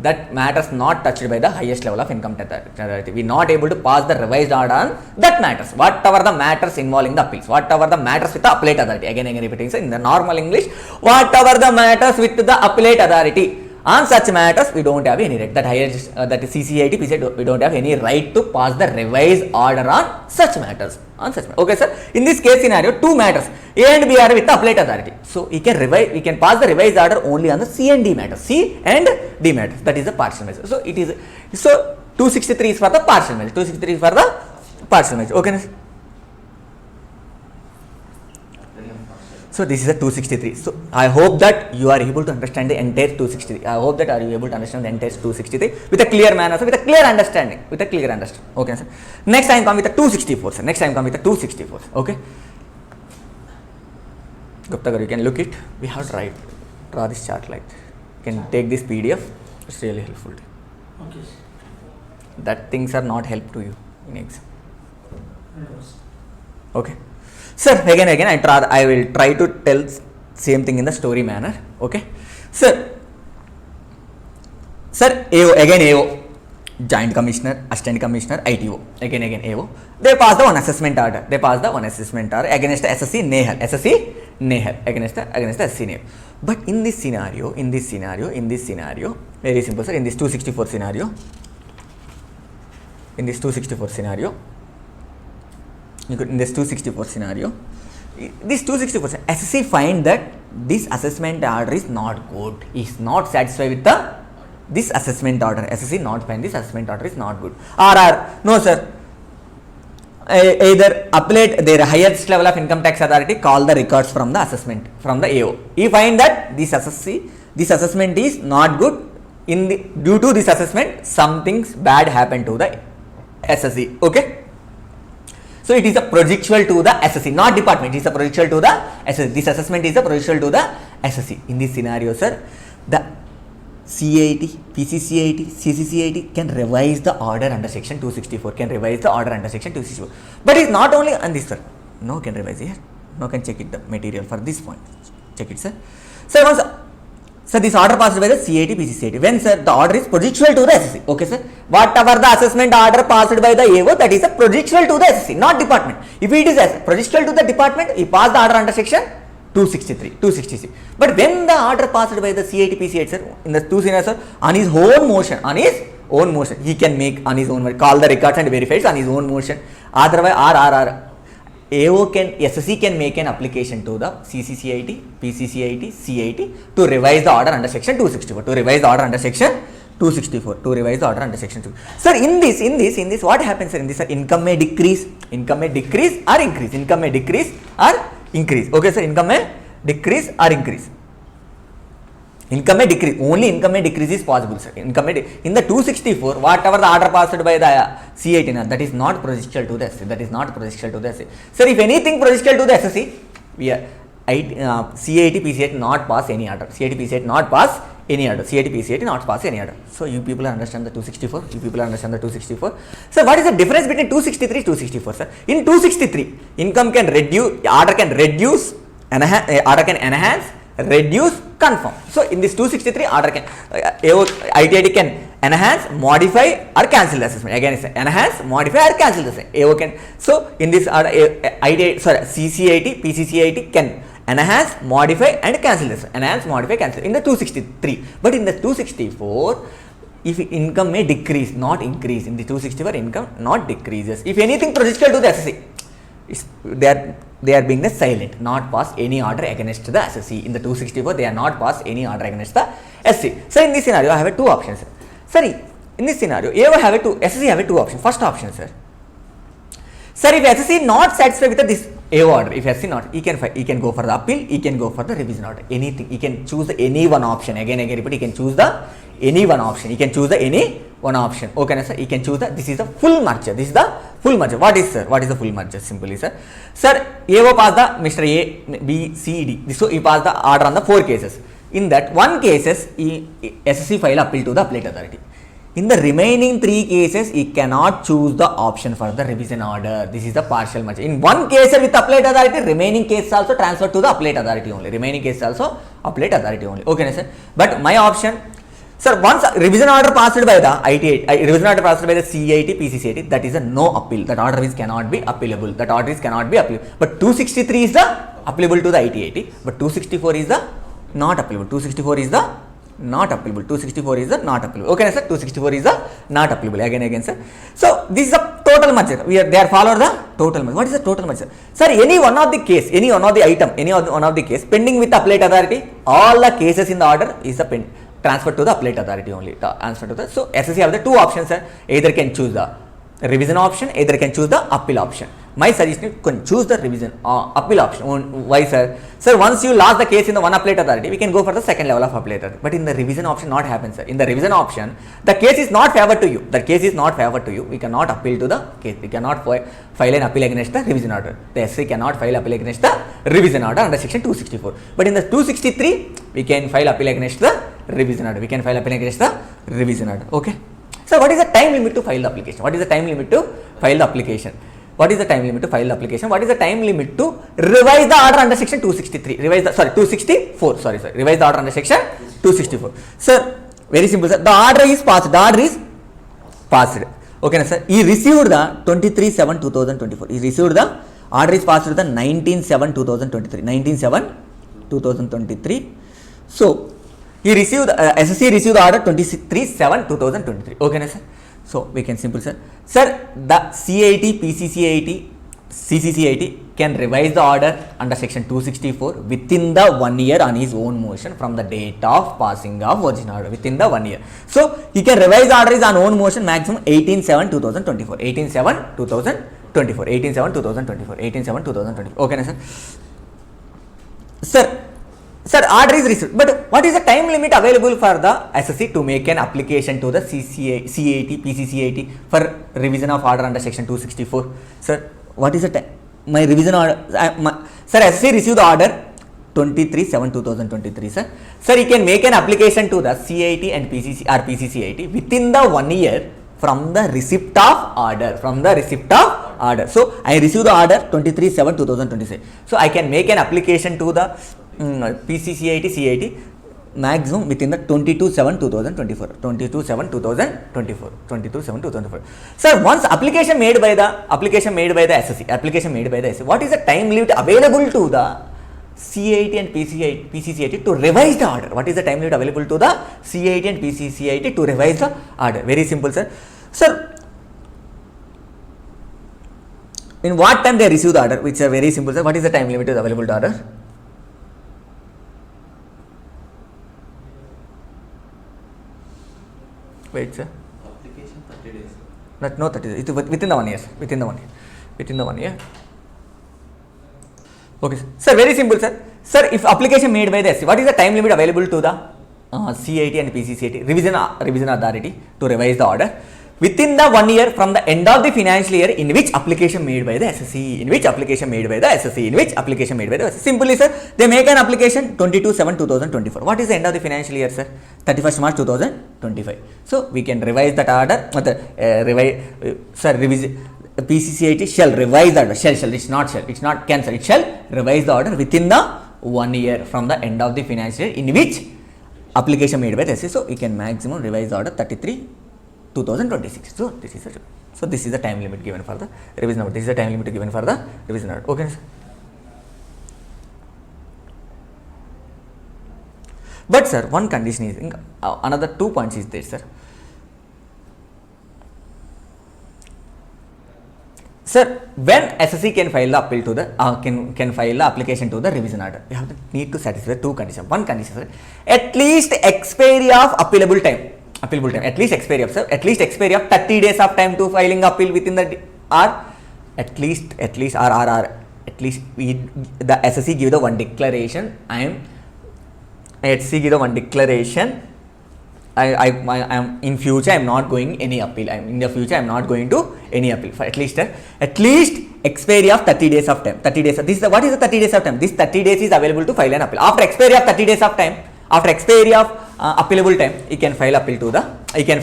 that matters not touched by the highest level of income tax authority. We not able to pass the revised order on that matters. Whatever the matters involving the appeals, whatever the matters with the appellate authority. Again repeating, sir, in the normal English, whatever the matters with the appellate authority. On such matters, we don't have any right. That highest, that is CCIT, we don't have any right to pass the revised order on such matters. Okay, sir. In this case scenario, 2 matters, A and B are with the appellate authority. So we can pass the revised order only on the C and D matters. C and D matters. That is the partial measure. So it is. So 263 is for the partial measure. Okay. So this is a 263. So I hope that you are able to understand the entire 263. I hope that are you able to understand the entire 263 with a clear manner, so with a clear understanding. Okay, sir. Next I am coming with the 264, sir. Okay. Gupta garu, you can look it. We have to draw this chart like this. You can take this PDF. It's really helpful. Okay. That things are not help to you in exam. Okay. Sir, again I will try to tell same thing in the story manner. Okay. Sir, AO, Joint Commissioner, Assistant Commissioner, ITO, again AO. They passed the one assessment order. Against the SSC Nehal, against the SSC Nehal. But in this scenario, very simple, sir. In this 264 scenario, SSC find that this assessment order is not good, is not satisfied with this assessment order. SSC not find this assessment order is not good. No, sir. Either appellate their highest level of income tax authority call the records from the assessment from the AO. He find that this assessment is not good. Due to this assessment, some things bad happened to the SSC. Okay. So it is a projectual to the SSC, not department. It is a projectual to the SSC. This assessment is a projectual to the SSC. In this scenario, sir, the CAT, PCCAT, CCCAT can revise the order under section 264. Can revise the order under section 264. But it's not only on this, sir. No can revise here. No can check it the material for this point. Check it, sir. Sir, once, sir, this order passed by the CAT, PCCAT. When, sir, the order is projectual to the SSC. Okay, sir. Whatever the assessment order passed by the AO, that is a projectual to the SSC, not department. If it is projectual to the department, he passed the order under section 263, 266. But when the order passed by the CAT, PCAT, sir, in the two scenarios, sir, on his own motion, he can make on his own, call the records and verify it on his own motion. Otherwise, AO can, SSC can make an application to the CCCIT, PCCIT, CIT to revise the order under section 264, to revise the order under section 264, to revise the order under section 2. Sir, in this, what happens, sir? In this, sir, income may decrease or increase, income may decrease or increase. Okay, sir, income may decrease or increase. Income may decrease, only income may decrease is possible, sir. Income may in the 264, whatever the order passed by the C18, that is not projectual to the SSC, that is not projectual to the SSC. Sir, if anything projectual to the SSC, we are CAT, PCAT not pass any order, CAT, PCAT not pass any order, CAT, PCAT not pass any order. So, you people understand the 264, you people understand the 264. So, what is the difference between 263 and 264, sir? In 263, income can reduce, order can reduce, order can enhance, reduce, confirm. So, in this 263, order can, ITIT can enhance, modify or cancel the assessment. Again, it's enhance, modify or cancel the assessment. AO can, so in this order, CCIT, PCCIT can enhance, modify and cancel this. Enhance, modify, cancel in the 263. But in the 264, if income may decrease, not increase. In the 264, income not decreases. If anything projectual to the SSC, they are being silent, not pass any order against the SSC. In the 264, they are not pass any order against the SC. So in this scenario, I have two options. Sorry, in this scenario, AO have SSC have two options. First option, sir. Sir, if SSC not satisfied with this AO order, if SSC not, he can go for the appeal, he can go for the revision order. Anything, he can choose any one option. Again, repeat, he can choose the any one option. He can choose the any one option. Okay, sir. He can choose the, this is the full merger. This is the full merger. What is, sir? What is the full merger? Simply, sir. Sir, AO passed the Mr. A, B, C, D. So, he passed the order on the 4 cases. In that 1 cases, SSC file appeal to the appellate authority. In the remaining 3 cases, he cannot choose the option for the revision order. This is the partial merger. In 1 case with appellate authority, remaining cases also transferred to the appellate authority only. Remaining cases also appellate authority only. Okay, sir. But my option, sir, once revision order passed by the revision order passed by the CIT, PCCIT, that is a no appeal. That order is cannot be appealable. That order is cannot be appealable. But 263 is the applicable to the ITIT. But 264 is the not applicable. 264 is the not applicable. 264 is the not applicable. Okay, sir. 264 is the not applicable. Again, sir. So this is a total merger. They are followed the total merger. What is the total merger? Sir, any one of the case, any one of the item, any one of the case pending with the appellate authority, all the cases in the order is the transferred to the appellate authority only. Transferred to the, so SSC have the 2 options, sir. Either can choose the revision option, either can choose the appeal option. My suggestion is you can choose the revision appeal option. Why, sir? Sir, once you lost the case in the one appellate authority, we can go for the second level of appellate authority. But in the revision option, not happens, sir. In the revision option, the case is not favored to you. The case is not favored to you. We cannot appeal to the case. We cannot file an appeal against the revision order. The SC cannot file appeal against the revision order under section 264. But in the 263, we can file appeal against the revision order. We can file appeal against the revision order. Okay. So, what is the time limit to file the application? What is the time limit to file the application? What is the time limit to file the application? What is the time limit to revise the order under section 263? Revise the, 264. Revise the order under section 264. Sir, very simple, sir. The order is passed. The order is passed. Okay, sir. He received the 23/7/2024. He received the order is passed to the 19/7/2023. 19/7/2023. So, he received SSC received the order 23/7/2023. Okay, sir. So we can simple, sir. Sir, the CIT, PCCIT, CCCIT can revise the order under section 264 within the 1 year on his own motion from the date of passing of original order, within the 1 year. So he can revise the order is on own motion maximum 18/7/2024. 18/7/2024. 18/7/2024. 18/7/2024. Okay, sir. Sir, order is received, but what is the time limit available for the SSC to make an application to the CAT, PCCIT for revision of order under section 264? Sir, what is the time? My revision order, sir, SSC received the order 23/7/2023, sir. Sir, you can make an application to the CIT and PCCIT within the 1 year from the receipt of order. So, I received the order 23/7/2026. So, I can make an application to the PCCIT, CIT maximum within the 22/7/2024. 22/7/2024. Sir, once application made by the SSC, what is the time limit available to the CIT and PCCIT to revise the order? What is the time limit available to the CIT and PCCIT to revise the order? Very simple, sir. Sir, in what time they receive the order? Which are very simple, sir. What is the time limit available to order? Wait, sir. Application 30 days. No 30 days. It within the 1 year. Within the 1 year. Okay, sir. Very simple, sir. Sir, if application made by the SC, what is the time limit available to the CIT and PCCIT revision authority to revise the order? Within the 1 year from the end of the financial year in which application made by the SSC. Simply, sir, they make an application 22/7/2024. What is the end of the financial year, sir? 31st March 2025. So, we can revise that order. PCCIT shall revise the order. It's not cancel. It shall revise the order within the 1 year from the end of the financial year in which application made by the SSC. So, we can maximum revise the order 33/2026. So, this is the time limit given for the revision order. Okay, sir. But, sir, one condition is another 2 points is there, sir. Sir, when SSC can file the appeal to the can file the application to the revision order, you have to need to satisfy 2 conditions. One condition, sir, at least expiry of appealable time. At least expiry of 30 days of time to filing appeal within the at least the SSC give the one declaration. SSC give the one declaration. I am in future I am not going any appeal. In the future I am not going to any appeal for at least expiry of 30 days of time. 30 days. This is what is the 30 days of time? This 30 days is available to file an appeal. After expiry of 30 days of time, after expiry of appealable time, you can file appeal to the you can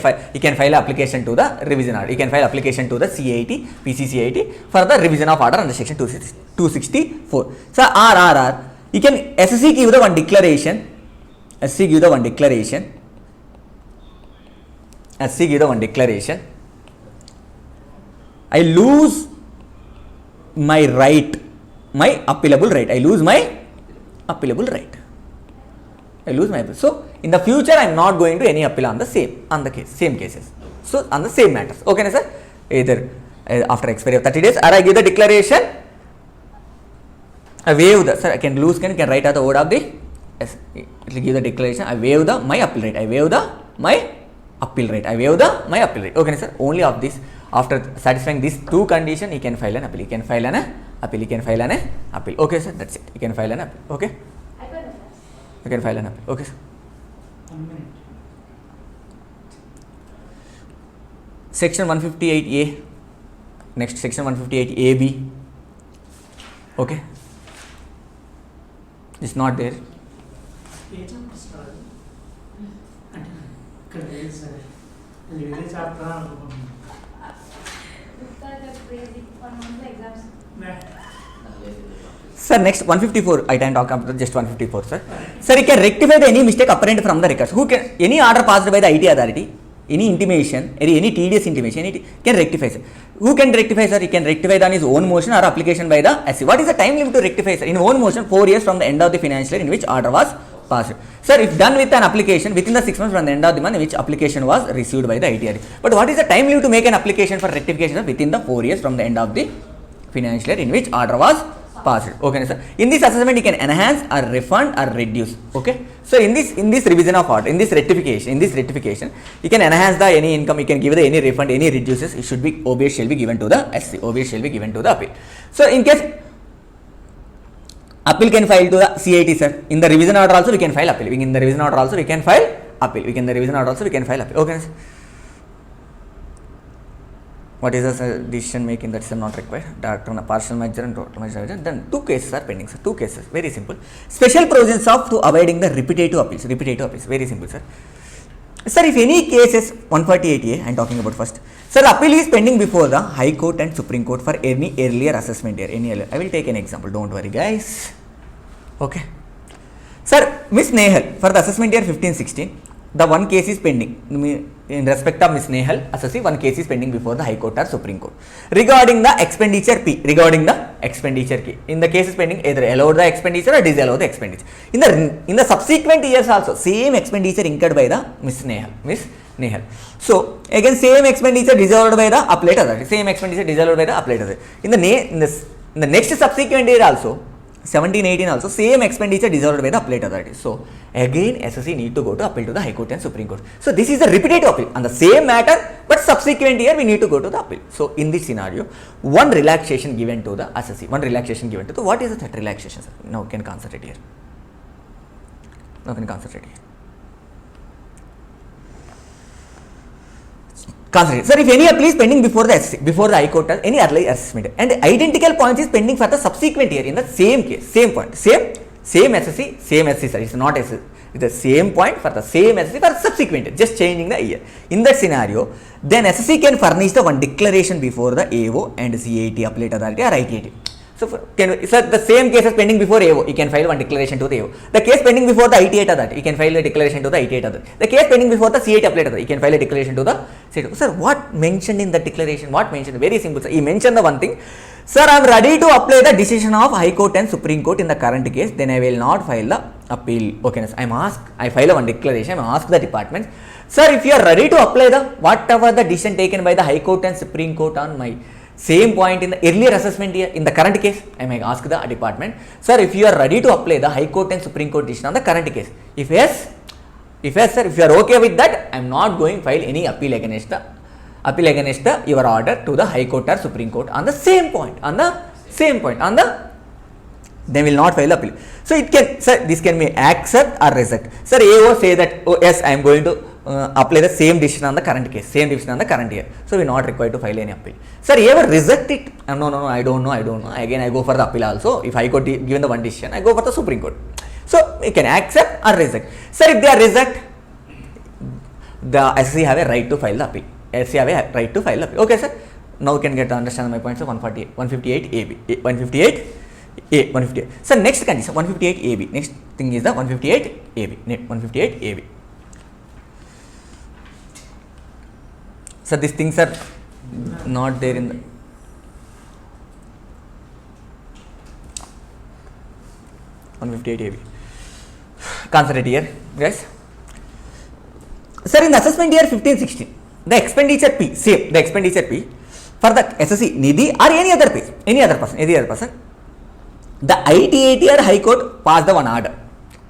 file application to the revision order. You can file application to the CIT, PCCIT for the revision of order under section 264. So RRR, you can SSC give the one declaration. SSC give the one declaration. I lose my right, my appealable right. So in the future I am not going to any appeal on the same cases. So on the same matters. Okay, sir. Either after expiry of 30 days, or I give the declaration. I waive the, sir. I can write out the word of the. Yes, it will give the declaration. I waive my appeal right. My appeal right. Okay, sir. Only of this. After satisfying these 2 conditions, he can file an appeal. Okay, sir. That's it. You can file an appeal. Okay. You can file an appeal. Okay, sir. 1 minute. Section 158A. Next, section 158AB. Okay. It's not there. Page number start. అంటే ఇక్కడ లేదు sir అది వేరే chapter అనుకుంటున్నాను. Sir, next 154. I can talk about just 154, sir. Sir, you can rectify any mistake apparent from the records. Who can any order passed by the IT authority, any intimation, any tedious intimation, can rectify, sir. Who can rectify, sir? He can rectify on his own motion or application by the SC. What is the time limit to rectify, sir? In own motion, 4 years from the end of the financial year in which order was passed. Sir, if done with an application within the 6 months from the end of the month in which application was received by the ITR. But what is the time limit to make an application for rectification within the 4 years from the end of the financial year in which order was passed? Okay, sir. In this assessment, you can enhance or refund or reduce. Okay. So in this revision of order, in this rectification, you can enhance the any income, you can give the any refund, any reduces. It should be obvious shall be given to the SC. Obvious shall be given to the appeal. So in case appeal can file to the CIT, sir. In the revision order also we can file appeal. In the revision order also we can file appeal. Okay, sir. What is the decision making that is not required? Direct on a partial merger and total merger. Then two cases are pending, sir. Two cases, very simple. Special provisions of to avoiding the repetitive appeals. Repetitive appeals, very simple, sir. Sir, if any cases 148A, I am talking about first. Sir, appeal is pending before the High Court and Supreme Court for any earlier assessment year. Any earlier. I will take an example. Don't worry, guys. Okay. Sir, Miss Nehal for the assessment year 15-16, the one case is pending. In respect of Miss Nehal, assessee, one case is pending before the High Court or Supreme Court. Regarding the expenditure P, regarding the expenditure K, in the case is pending, either allow the expenditure or disallow the expenditure. In the subsequent years also, same expenditure incurred by the Miss Nehal. So again, same expenditure disallowed by the Appellate Authority. Same expenditure disallowed by the Appellate Authority. In the next subsequent year also, 17-18 also, same expenditure disallowed by the Appellate Authority. So again, SSC need to go to appeal to the High Court and Supreme Court. So this is a repetitive appeal on the same matter, but subsequent year we need to go to the appeal. So in this scenario, one relaxation given to the SSC, one relaxation given to the, what is that relaxation, sir? Now we can concentrate here. Concentrate. Sir, if any appeal is pending before the SSC, before the High Court or any early assessment, and identical points is pending for the subsequent year in the same case, same point, same SSC, sir. It's not SSC. It's the same point for the same SSC for subsequent year, just changing the year. In that scenario, then SSC can furnish the one declaration before the AO and CAT Appellate Authority or ITAT. So, sir, the same case is pending before AO, you can file one declaration to the AO. The case pending before the ITAT Authority, you can file a declaration to the ITAT Authority. The case pending before the CAT Appellate Authority, you can file a declaration to the CAT. Sir, what mentioned in the declaration? What mentioned? Very simple, sir. He mentioned the one thing. Sir, I am ready to apply the decision of High Court and Supreme Court in the current case, then I will not file the appeal. Okay, I file one declaration, I ask the department, sir, if you are ready to apply the whatever the decision taken by the High Court and Supreme Court on my same point in the earlier assessment year, in the current case, I may ask the department, sir, if you are ready to apply the High Court and Supreme Court decision on the current case. If yes, sir, if you are okay with that, I am not going to file any appeal against your order to the High Court or Supreme Court on the same point, they will not file appeal. So it can, sir, this can be accept or reject. Sir, AO say that, oh yes, I am going to apply the same decision on the current case, same decision on the current year. So we are not required to file any appeal. Sir, AO reject it. No, I don't know. Again, I go for the appeal also. If High Court given the one decision, I go for the Supreme Court. So you can accept or reject. Sir, if they are reject, the SSC have a right to file the appeal. SSC have a right to file the appeal. Okay, sir. Now you can get to understand my points of 158 AB. 158. So next condition 158 AB. Next thing is the 158 AB. 158 AB. So these things are not there in the 158 AB. Concentrate here, guys. Sir, in the assessment year 15-16, the expenditure P, same, the expenditure P for the SSC, Nidhi or any other person, the ITAT or High Court passed the one order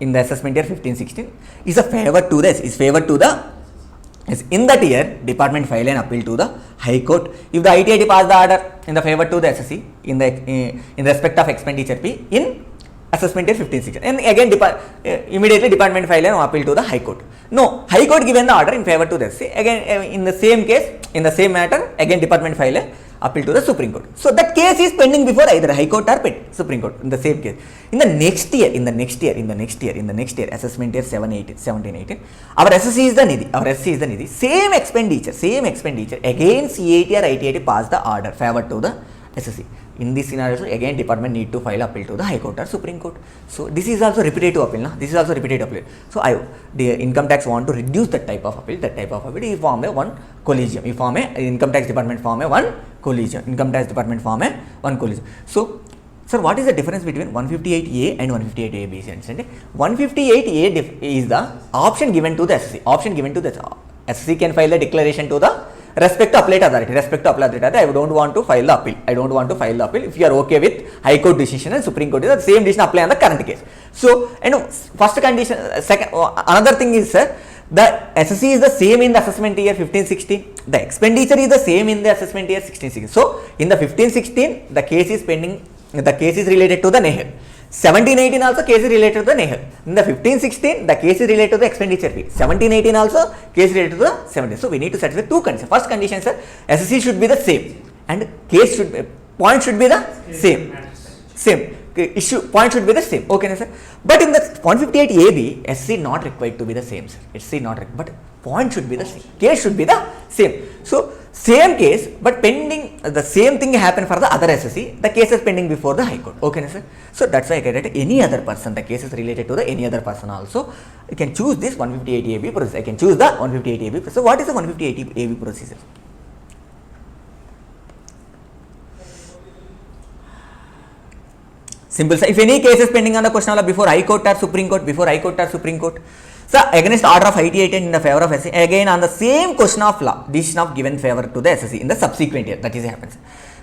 in the assessment year 15-16 is a favor to this, in that year, department file an appeal to the High Court. If the ITAT pass the order in the favor to the SSC in respect of expenditure P in assessment year 15-16, and again immediately department file an appeal to the High Court. No, High Court given the order in favor to the SSC. Again, in the same case, in the same matter, again department file an appeal to the Supreme Court. So that case is pending before either High Court or Supreme Court in the same case. In the next year, assessment year 17-18, our SSC is the Nidhi. Same expenditure, again CAT or ITAT pass the order favor to the SSC. In this scenario, again department need to file appeal to the High Court or Supreme Court. So this is also repetitive appeal. So the income tax want to reduce that type of appeal. You form a one collegium. Income tax department form a one collegium. So, sir, what is the difference between 158A and 158AB? Understand? 158A is the option given to the SSC. SSC can file a declaration to the respect to Appellate Authority. I don't want to file the appeal. If you are okay with High Court decision and Supreme Court, the same decision apply on the current case. So, first condition, second, another thing is, sir, the SSC is the same in the assessment year 15-16. The expenditure is the same in the assessment year 16-16. So, in the 15-16, the case is pending. The case is related to the Nehal. 1718 also case is related to the Nehal. In the 1516, the case is related to the expenditure fee. 1718 also case is related to the 17. So we need to satisfy two conditions. First condition, sir, SSC should be the same and case should point should be the same. Same. Issue point should be the same. Okay, sir. But in the 158 AB, SC not required to be the same, sir. SC not required, but point should be the same. Case should be the same. So same case, but pending the same thing happened for the other SSC. The case is pending before the High Court. Okay, sir. So that's why I get it. Any other person, the case is related to the any other person also. You can choose this 158 AB procedure. I can choose the 158 AB procedure. So what is the 158 AB procedure? Simple, sir. If any case is pending on the question before High Court or Supreme Court, so against order of ITAT in the favor of SC, again on the same question of law, decision of given favor to the SSC in the subsequent year, that is happens.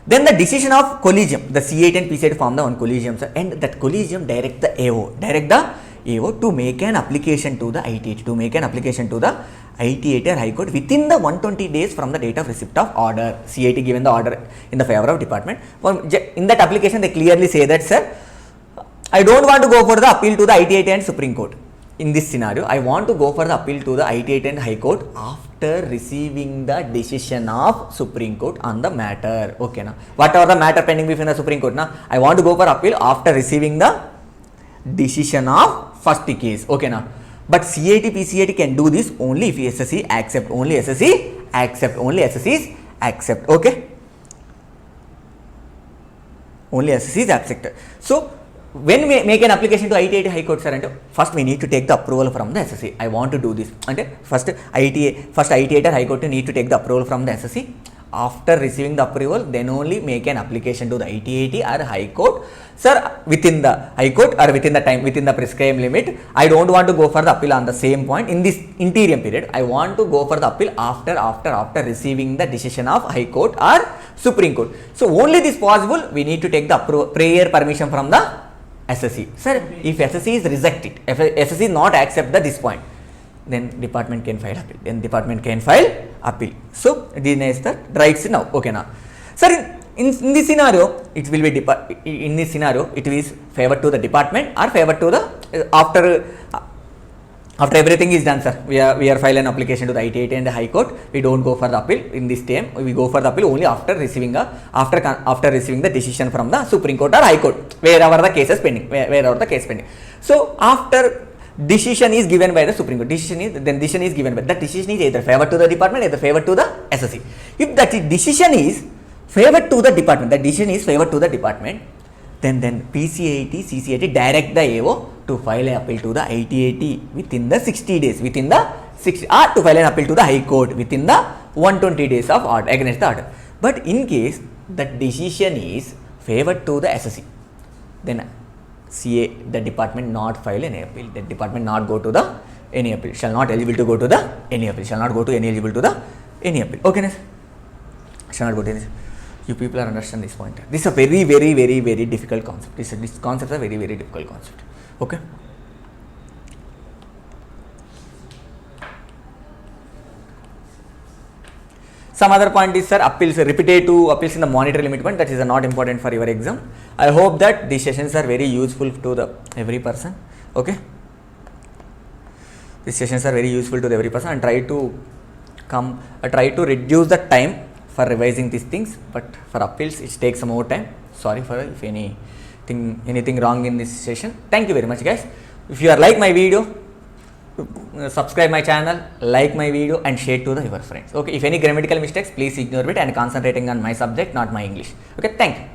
Then the decision of collegium, the C8 and P8 form the one collegium, sir, and that collegium direct the AO to make an application to the ITAT, or High Court within the 120 days from the date of receipt of order. CIT given the order in the favor of department. In that application, they clearly say that, sir, I don't want to go for the appeal to the ITAT and Supreme Court. In this scenario, I want to go for the appeal to the ITAT and High Court after receiving the decision of Supreme Court on the matter. Okay, now whatever the matter pending before the Supreme Court, now I want to go for appeal after receiving the decision of first case. Okay, now. But CAT, PCAT can do this only if SSC accept, only SSC accept, only SSCs accept. Okay, only SSCs accept. So when we make an application to ITAT High Court, sir, first we need to take the approval from the SSC. I want to do this. And first ITAT or High Court need to take the approval from the SSC. After receiving the approval, then only make an application to the ITAT or High Court. Sir, within the High Court or within the time, within the prescribed limit, I don't want to go for the appeal on the same point in this interim period. I want to go for the appeal after receiving the decision of High Court or Supreme Court. So only this possible, we need to take the prior permission from the SSC. Sir, if SSC is rejected, if SSC not accept this point, then department can file appeal. So this is the rights now. Okay, now, sir, in this scenario, it will be it is favor to the department or favor to the after everything is done, sir. We are file an application to the ITAT and the High Court. We don't go for the appeal in this time. We go for the appeal only after receiving the decision from the Supreme Court or High Court, wherever the case is pending. So after decision is given by the Supreme Court, decision is given by that decision is either favor to the department, either favor to the SSC. If that decision is favor to the department, then PCAT, CCAT direct the AO to file an appeal to the ITAT within the 60 days, or to file an appeal to the High Court within the 120 days of order against the order. But in case that decision is favor to the SSC, then CA, the department not file any appeal. The department not go to the any appeal. Shall not eligible to go to the any appeal. Shall not go to any eligible to the any appeal. Okay, sir. Shall not go to any. You people are understand this point. This is a very difficult concept. This concept is a very difficult concept. Okay. Some other point is, sir, appeals, repetitive appeals in the monetary limit point, that is not important for your exam. I hope that these sessions are very useful to the every person. Okay. These sessions are very useful to the every person, and try to reduce the time for revising these things, but for appeals it takes some more time. Sorry for if anything wrong in this session. Thank you very much, guys. If you are like my video, subscribe my channel, like my video and share to your friends. Okay, if any grammatical mistakes, please ignore it and concentrating on my subject, not my English. Okay, thank you.